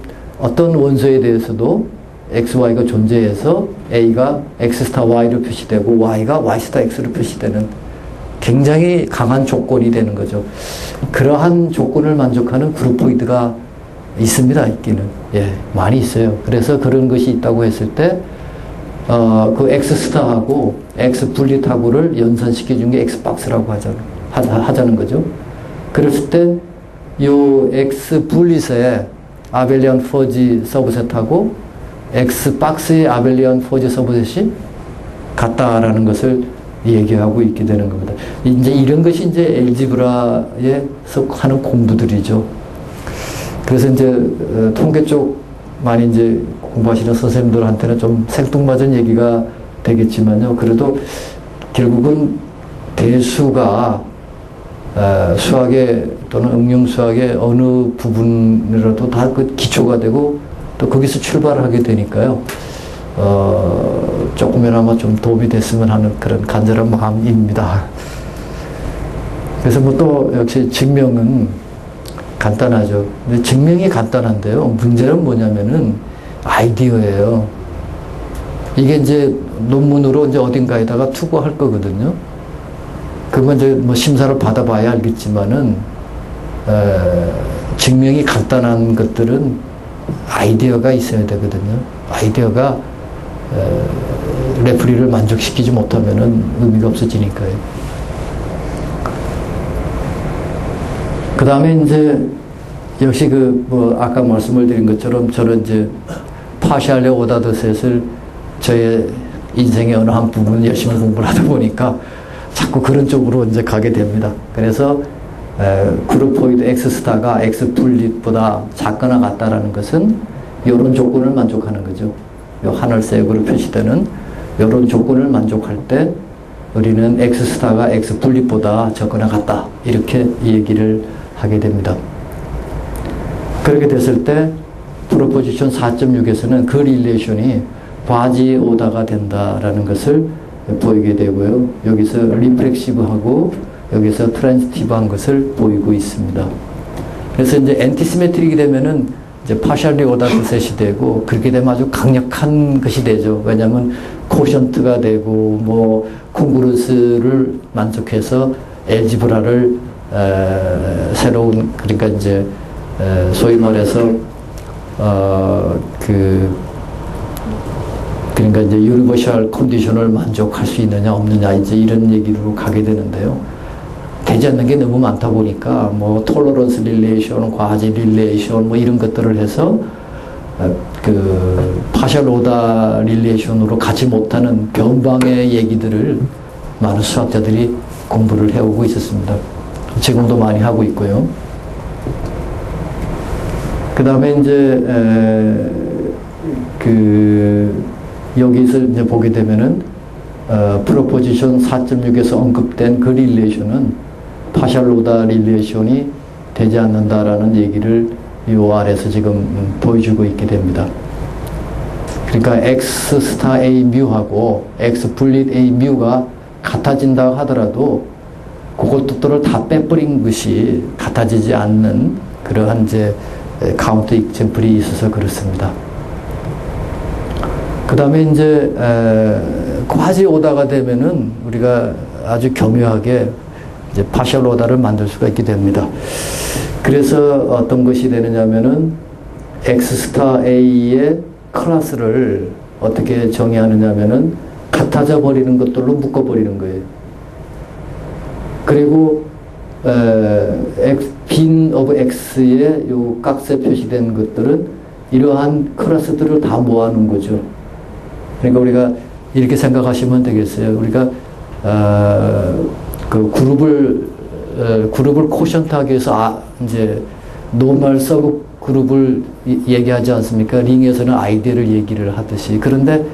어떤 원소에 대해서도 XY가 존재해서 A가 X 스타 Y로 표시되고 Y가 Y 스타 X로 표시되는 굉장히 강한 조건이 되는 거죠. 그러한 조건을 만족하는 그룹포이드가 있습니다. 있기는. 예, 많이 있어요. 그래서 그런 것이 있다고 했을 때 그 X 스타하고 X 분리타구를 연산시켜준 게 X 박스라고 하자는 거죠. 그랬을 때 요 X 분리서의 아벨리안 퍼지 서브셋하고 X 박스의 아벨리안 퍼지 서브셋이 같다라는 것을 얘기하고 있게 되는 겁니다. 이제 이런 것이 이제 엘지브라에서 하는 공부들이죠. 그래서 이제 통계 쪽 많이 이제 공부하시는 선생님들한테는 좀 생뚱맞은 얘기가 되겠지만요. 그래도 결국은 대수가 수학의 또는 응용 수학의 어느 부분이라도 다 그 기초가 되고 또 거기서 출발을 하게 되니까요. 조금이나마 좀 도움이 됐으면 하는 그런 간절한 마음입니다. 그래서 뭐 또 역시 증명은 간단하죠. 근데 증명이 간단한데요. 문제는 뭐냐면은 아이디어예요. 이게 이제 논문으로 이제 어딘가에다가 투고할 거거든요. 그러면 이제 뭐 심사를 받아봐야 알겠지만은, 증명이 간단한 것들은 아이디어가 있어야 되거든요. 아이디어가, 레프리를 만족시키지 못하면은 의미가 없어지니까요. 그 다음에 이제, 역시 뭐, 아까 말씀을 드린 것처럼 저는 이제 파샬레 오다드셋을 저의 인생의 어느 한 부분 열심히 공부를 하다 보니까 자꾸 그런 쪽으로 이제 가게 됩니다. 그래서 그룹포이드 X스타가 X 분릿보다 작거나 같다라는 것은 이런 조건을 만족하는 거죠. 요 하늘색으로 표시되는 이런 조건을 만족할 때 우리는 X스타가 X 분릿보다 적거나 같다. 이렇게 얘기를 하게 됩니다. 그렇게 됐을 때 프로포지션 4.6에서는 그 릴레이션이 과지 오다가 된다라는 것을 보이게 되고요. 여기서 리프렉시브하고 여기서 트랜스티브한 것을 보이고 있습니다. 그래서 이제 엔티시메트릭이 되면은 이제 파셜리 오다드 셋이 되고 그렇게 되면 아주 강력한 것이 되죠. 왜냐하면 코션트가 되고 뭐 콩그루스를 만족해서 엘지브라를 새로운 그러니까 이제 소위 말해서 그러니까 이제 유니버셜 컨디션을 만족할 수 있느냐 없느냐 이제 이런 얘기로 가게 되는데요. 되지 않는 게 너무 많다 보니까 뭐 톨러런스 릴레이션, 과지 릴레이션 뭐 이런 것들을 해서 그 파셜 오다 릴레이션으로 가지 못하는 변방의 얘기들을 많은 수학자들이 공부를 해오고 있었습니다. 지금도 많이 하고 있고요. 그 다음에 이제 여기서 이제 보게 되면은 프로포지션 4.6에서 언급된 그 릴레이션은 파셜 오다 릴레이션이 되지 않는다라는 얘기를 이 아래에서 지금 보여주고 있게 됩니다. 그러니까 X 스타 A 뮤하고 X 분릿 A 뮤가 같아진다 하더라도 그것들을 다 빼버린 것이 같아지지 않는 그러한 이제 카운터 익sem플이 있어서 그렇습니다. 그 다음에 이제 과지 오다가 되면은 우리가 아주 교묘하게 이제 파셜 오다를 만들 수가 있게 됩니다. 그래서 어떤 것이 되느냐면은 X 스타 A의 클래스를 어떻게 정의하느냐면은 같아져 버리는 것들로 묶어버리는 거예요. 그리고 빈 오브 X의 요 깍새 표시된 것들은 이러한 클래스들을 다 모아놓은 거죠. 그러니까 우리가 이렇게 생각하시면 되겠어요. 우리가 그 그룹을 코션트하기 위해서 이제 노멀 서브 그룹을 얘기하지 않습니까? 링에서는 아이디어를 얘기를 하듯이. 그런데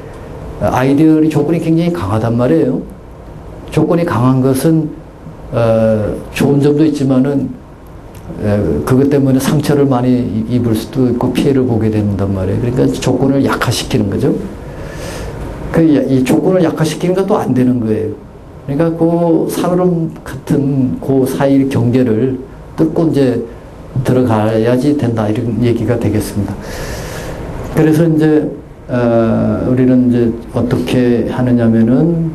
아이디어의 조건이 굉장히 강하단 말이에요. 조건이 강한 것은 좋은 점도 있지만은 그것 때문에 상처를 많이 입을 수도 있고 피해를 보게 된단 말이에요. 그러니까 조건을 약화시키는 거죠. 이 조건을 약화시키는 것도 안 되는 거예요. 그러니까 그 산으로 같은 그 사이 경계를 뚫고 이제 들어가야지 된다 이런 얘기가 되겠습니다. 그래서 이제 우리는 이제 어떻게 하느냐면은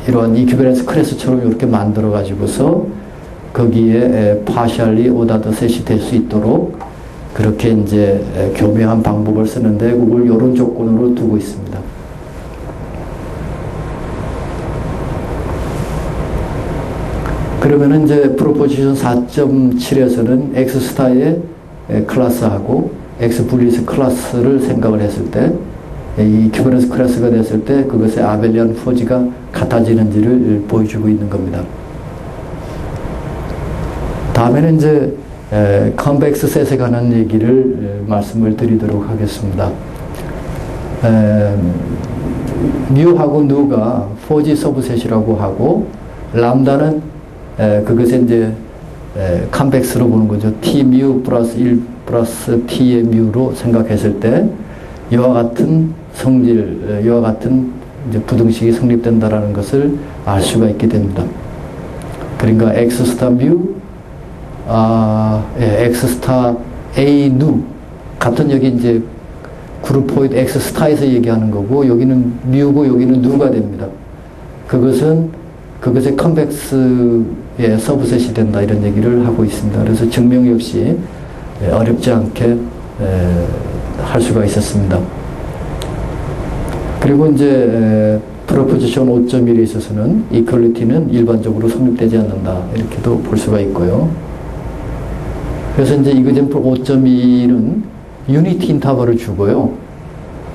이러한 이퀴밸런스 클래스처럼 이렇게 만들어 가지고서 거기에 partially ordered 셋이 될 수 있도록 그렇게 이제 교묘한 방법을 쓰는데 그걸 이런 조건으로 두고 있습니다. 그러면은 이제 프로포지션 4.7에서는 X 스타의 클래스하고 X 분리스 클래스를 생각을 했을 때, 이 이퀴밸런스 클래스가 됐을 때 그것의 아벨리안 포지가 같아지는지를 보여주고 있는 겁니다. 다음에는 이제 컨벡스 셋에 관한 얘기를 말씀을 드리도록 하겠습니다. 뮤하고 누가 포지 서브셋이라고 하고 람다는 그것에 이제 컨벡스로 보는 거죠. t 뮤 플러스 1 플러스 t의 뮤로 생각했을 때 이와 같은 성질, 이와 같은 이제 부등식이 성립된다라는 것을 알 수가 있게 됩니다. 그러니까 x 스타 뮤, x 스타 a 누 같은 여기 이제 그룹포이드 x 스타에서 얘기하는 거고 여기는 뮤고 여기는 누가 됩니다. 그것은 그것의 컨벡스의 서브셋이 된다 이런 얘기를 하고 있습니다. 그래서 증명 역시 어렵지 않게 할 수가 있었습니다. 그리고 이제 프로포지션 5.1에 있어서는 이퀄리티는 일반적으로 성립되지 않는다 이렇게도 볼 수가 있고요. 그래서 이제 이그젠플 5.2는 유니티 인터벌을 주고요.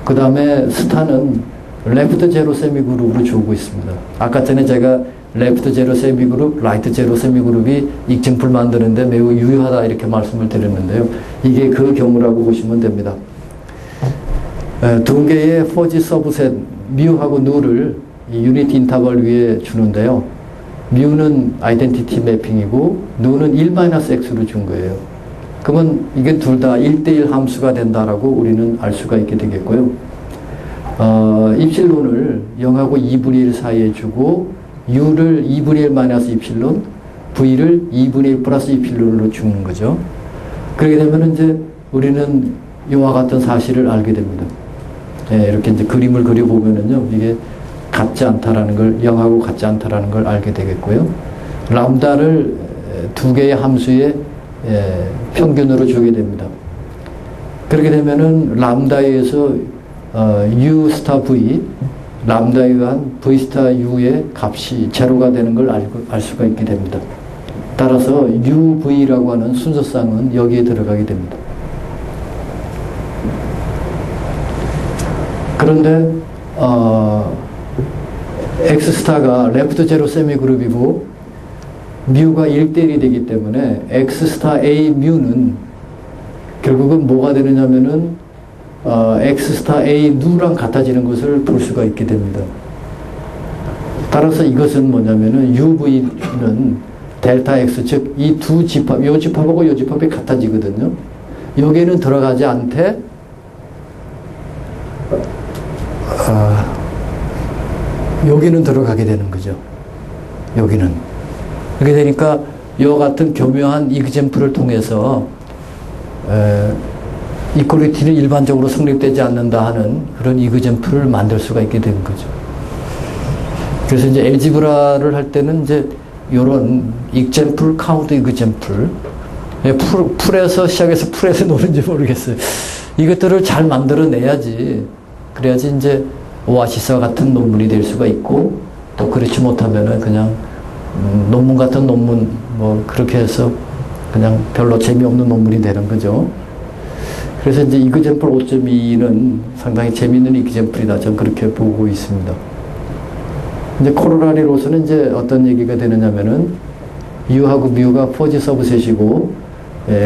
그 다음에 스타는 레프트 제로 세미 그룹으로 주고 있습니다. 아까 전에 제가 레프트 제로 세미 그룹, 라이트 제로 세미 그룹이 익증풀 만드는데 매우 유효하다 이렇게 말씀을 드렸는데요. 이게 그 경우라고 보시면 됩니다. 두 개의 포지 서브셋 뮤하고 누를 유니티 인터벌 위에 주는데요. 뮤는 아이덴티티 매핑이고 누는 1-x로 준 거예요. 그러면 이게 둘 다 1대1 함수가 된다라고 우리는 알 수가 있게 되겠고요. 입실론을 0하고 2분의 1 사이에 주고 u를 2분의 1 마이너스 입실론, v를 2분의 1 플러스 입실론으로 주는 거죠. 그렇게 되면 이제 우리는 이와 같은 사실을 알게 됩니다. 이렇게 이제 그림을 그려보면은요, 이게 같지 않다라는 걸, 0하고 같지 않다라는 걸 알게 되겠고요. 람다를 두 개의 함수의 평균으로 주게 됩니다. 그렇게 되면은 람다에 의해서 u 스타 v, 람다에 의한 v 스타 u의 값이 제로가 되는 걸 알 수가 있게 됩니다. 따라서 uv라고 하는 순서상은 여기에 들어가게 됩니다. 그런데 x 스타가 레프트 제로 세미 그룹이고 뮤가 1대1이 되기 때문에 x 스타 a 뮤는 결국은 뭐가 되느냐면은 x 스타 a 누랑 같아지는 것을 볼 수가 있게 됩니다. 따라서 이것은 뭐냐면은 uv는 델타 x 즉 이 두 집합, 요 집합하고 요 집합이 같아지거든요. 여기에는 들어가지 않되 여기는 들어가게 되는 거죠. 여기는. 그렇게 되니까 이와 같은 교묘한 이그젠플을 통해서 이퀄리티는 일반적으로 성립되지 않는다 하는 그런 이그젠플을 만들 수가 있게 된 거죠. 그래서 이제 엘지브라를 할 때는 이제 이런 익젠플, 카운트 이그젠플, 풀에서 시작해서 풀에서 노는지 모르겠어요. 이것들을 잘 만들어내야지. 그래야지 이제 오아시스와 같은 논문이 될 수가 있고 또 그렇지 못하면은 그냥 논문 같은 논문 뭐 그렇게 해서 그냥 별로 재미없는 논문이 되는 거죠. 그래서 이제 이그젠플 5.2는 상당히 재미있는 이그젠플이다. 저는 그렇게 보고 있습니다. 이제 코로나리로서는 이제 어떤 얘기가 되느냐면은 U하고 뮤가 포지 서브셋이고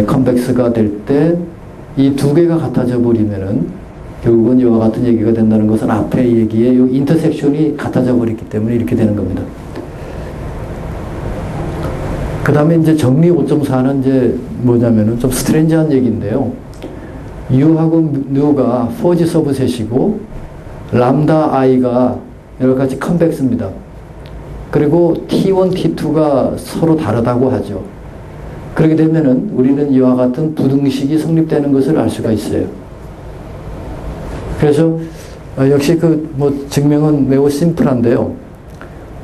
컨벡스가 될 때 이 두 개가 같아져 버리면은 결국은 이와 같은 얘기가 된다는 것은 앞에 얘기에 이 인터섹션이 같아져 버렸기 때문에 이렇게 되는 겁니다. 그 다음에 이제 정리 5.4는 이제 뭐냐면은 좀 스트레인지한 얘기인데요. U하고 누가 포지 서브셋이고 람다 i가 여러 가지 컨벡스입니다. 그리고 T1, T2가 서로 다르다고 하죠. 그렇게 되면은 우리는 이와 같은 부등식이 성립되는 것을 알 수가 있어요. 그래서 역시 그 뭐 증명은 매우 심플한데요.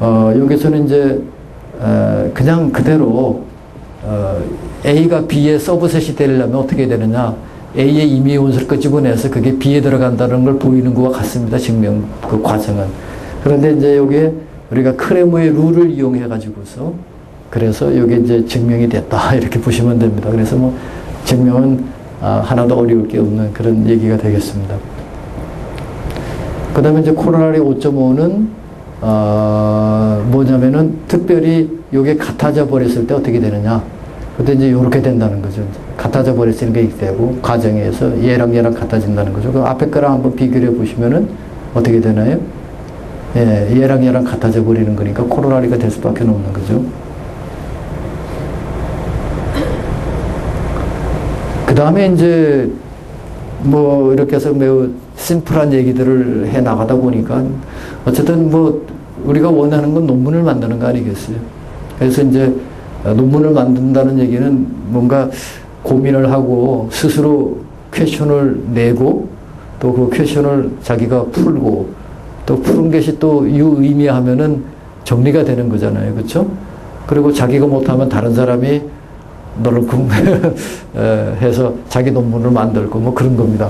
여기서는 이제 그냥 그대로 A가 B의 서브셋이 되려면 어떻게 되느냐? A의 임의 원소를 끄집어내서 그게 B에 들어간다는 걸 보이는 것과 같습니다. 증명 그 과정은. 그런데 이제 여기에 우리가 크레모의 룰을 이용해 가지고서 그래서 여기 이제 증명이 됐다 이렇게 보시면 됩니다. 그래서 뭐 증명은 하나도 어려울 게 없는 그런 얘기가 되겠습니다. 그 다음에 이제 코로나리 5.5는 뭐냐면은 특별히 요게 같아져 버렸을 때 어떻게 되느냐. 그때 이제 요렇게 된다는 거죠. 같아져 버렸을 게 되고, 과정에서 얘랑 같아진다는 거죠. 그 앞에 거랑 한번 비교해 보시면은 어떻게 되나요? 예, 얘랑 같아져 버리는 거니까 코로나리가 될 수밖에 없는 거죠. 그 다음에 이제 뭐 이렇게 해서 매우 심플한 얘기들을 해 나가다 보니까 어쨌든 뭐 우리가 원하는 건 논문을 만드는 거 아니겠어요? 그래서 이제 논문을 만든다는 얘기는 뭔가 고민을 하고 스스로 퀘션을 내고 또 그 퀘션을 자기가 풀고 또 푸른 것이 또 유의미하면은 정리가 되는 거잖아요. 그렇죠? 그리고 자기가 못하면 다른 사람이 너를 해서 자기 논문을 만들고 뭐 그런 겁니다.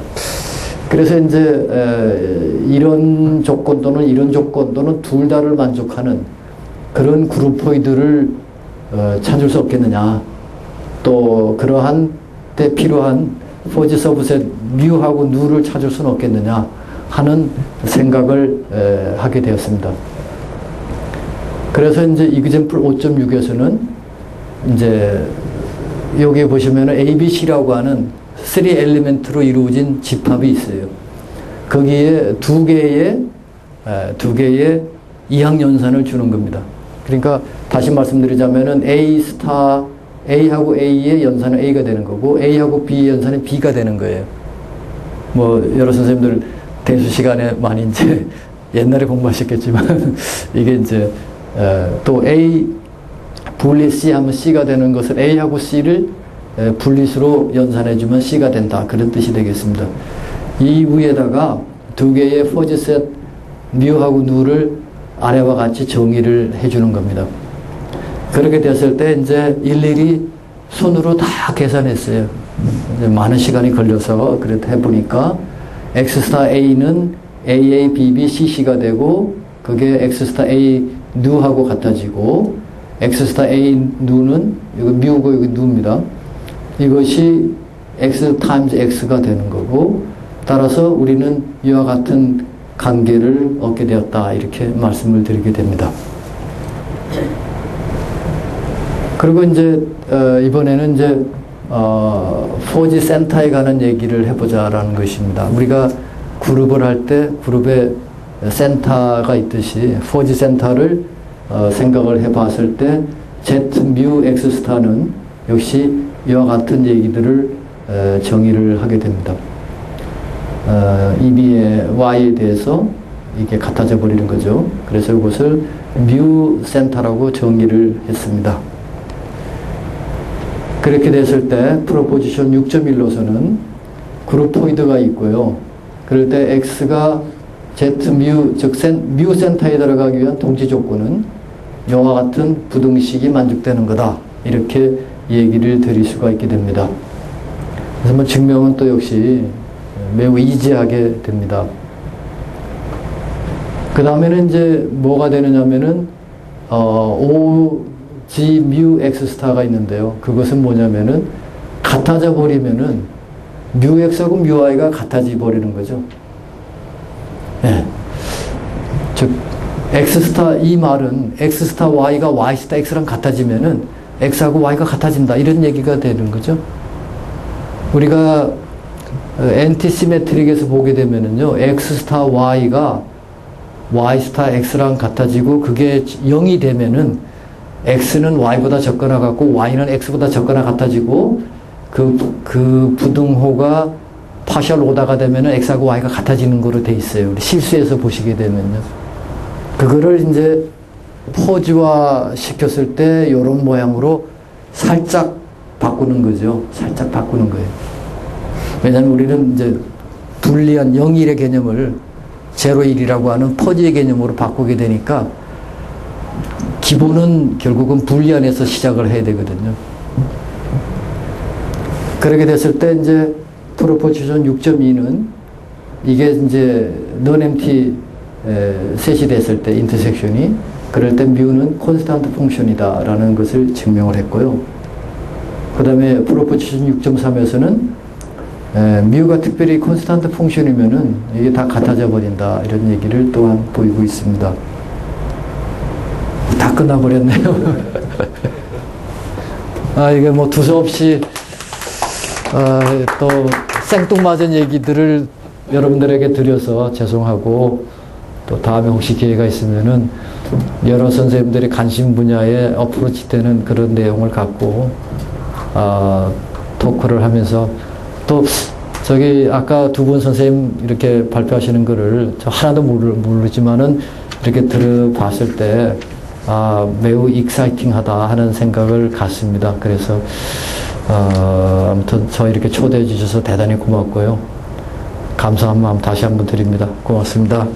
그래서 이제 이런 조건 또는 이런 조건 또는 둘 다를 만족하는 그런 그룹포이드를 찾을 수 없겠느냐. 또 그러한 때 필요한 포지 서브셋 뮤하고 누를 찾을 수는 없겠느냐 하는 생각을 하게 되었습니다. 그래서 이제 이그젠플 5.6에서는 이제 여기 보시면은 ABC라고 하는 3 엘리멘트로 이루어진 집합이 있어요. 거기에 두 개의 이항 연산을 주는 겁니다. 그러니까 다시 말씀드리자면은 A하고 A의 연산은 A가 되는 거고 A하고 B의 연산은 B가 되는 거예요. 뭐 여러 선생님들 대수 시간에 많이 이제 옛날에 공부하셨겠지만 이게 이제 또 A 분리 C 하면 C가 되는 것을 A하고 C를 분리수로 연산해주면 C가 된다. 그런 뜻이 되겠습니다. 이 위에다가 두 개의 포지셋 뮤하고 누를 아래와 같이 정의를 해주는 겁니다. 그렇게 됐을 때 이제 일일이 손으로 다 계산했어요. 이제 많은 시간이 걸려서 그렇게 해보니까 X스타 A는 AA, BB, CC가 되고 그게 X스타 A 누하고 같아지고 X스타 A 누는 이거 뮤고 이거 누입니다. 이것이 X 타임즈 X가 되는 거고 따라서 우리는 이와 같은 관계를 얻게 되었다. 이렇게 말씀을 드리게 됩니다. 그리고 이제 이번에는 이제 포지 센터에 관한 얘기를 해보자라는 것입니다. 우리가 그룹을 할 때 그룹에 센터가 있듯이 포지 센터를 생각을 해봤을 때 Z 뮤 X 스타는 역시 이와 같은 얘기들을 정의를 하게 됩니다. EB의 Y에 대해서 이게 같아져 버리는 거죠. 그래서 이것을 뮤 센터라고 정의를 했습니다. 그렇게 됐을 때 프로포지션 6.1로서는 그룹포이드가 있고요. 그럴 때 X가 Z 뮤, 즉 뮤 센터에 들어가기 위한 동지 조건은 이와 같은 부등식이 만족되는 거다. 이렇게 얘기를 드릴 수가 있게 됩니다. 그래서 뭐 증명은 또 역시 매우 이지하게 됩니다. 그 다음에는 이제 뭐가 되느냐면은 OG 뮤 X 스타가 있는데요. 그것은 뭐냐면은 같아져 버리면은 뮤 X하고 뮤 Y가 같아져 버리는 거죠. 예. 즉 X 스타 이 말은 X 스타 Y가 Y 스타 X랑 같아지면은 X하고 Y가 같아진다. 이런 얘기가 되는 거죠. 우리가 엔티시메트릭에서 보게 되면은요, X 스타 Y가 Y 스타 X랑 같아지고 그게 0이 되면은 X는 Y보다 적거나 같고 Y는 X보다 적거나 같아지고 그 부등호가 파셜 오다가 되면은 X하고 Y가 같아지는 거로 돼 있어요. 우리 실수해서 보시게 되면요. 그거를 이제 포지화 시켰을 때 이런 모양으로 살짝 바꾸는 거죠. 살짝 바꾸는 거예요. 왜냐하면 우리는 이제 불리한 0일의 개념을 0일이라고 하는 퍼지의 개념으로 바꾸게 되니까 기본은 결국은 불리안에서 시작을 해야 되거든요. 그렇게 됐을 때 이제 프로포지션 6.2는 이게 이제 non-empty 셋이 됐을 때 인터섹션이 그럴 때 뮤는 콘스탄트 펑션이다 라는 것을 증명을 했고요. 그 다음에 프로포지션 6.3에서는 뮤가 특별히 콘스탄트 펑션이면은 이게 다 같아져 버린다 이런 얘기를 또한 보이고 있습니다. 다 끝나버렸네요. 이게 뭐 두서없이 또 생뚱맞은 얘기들을 여러분들에게 드려서 죄송하고 또 다음에 혹시 기회가 있으면은 여러 선생님들이 관심 분야에 어프로치 되는 그런 내용을 갖고 토크를 하면서 또 저기 아까 두 분 선생님 이렇게 발표하시는 거를 저 하나도 모르지만은 이렇게 들어봤을 때 매우 익사이팅하다 하는 생각을 갖습니다. 그래서 아무튼 저 이렇게 초대해 주셔서 대단히 고맙고요. 감사한 마음 다시 한번 드립니다. 고맙습니다.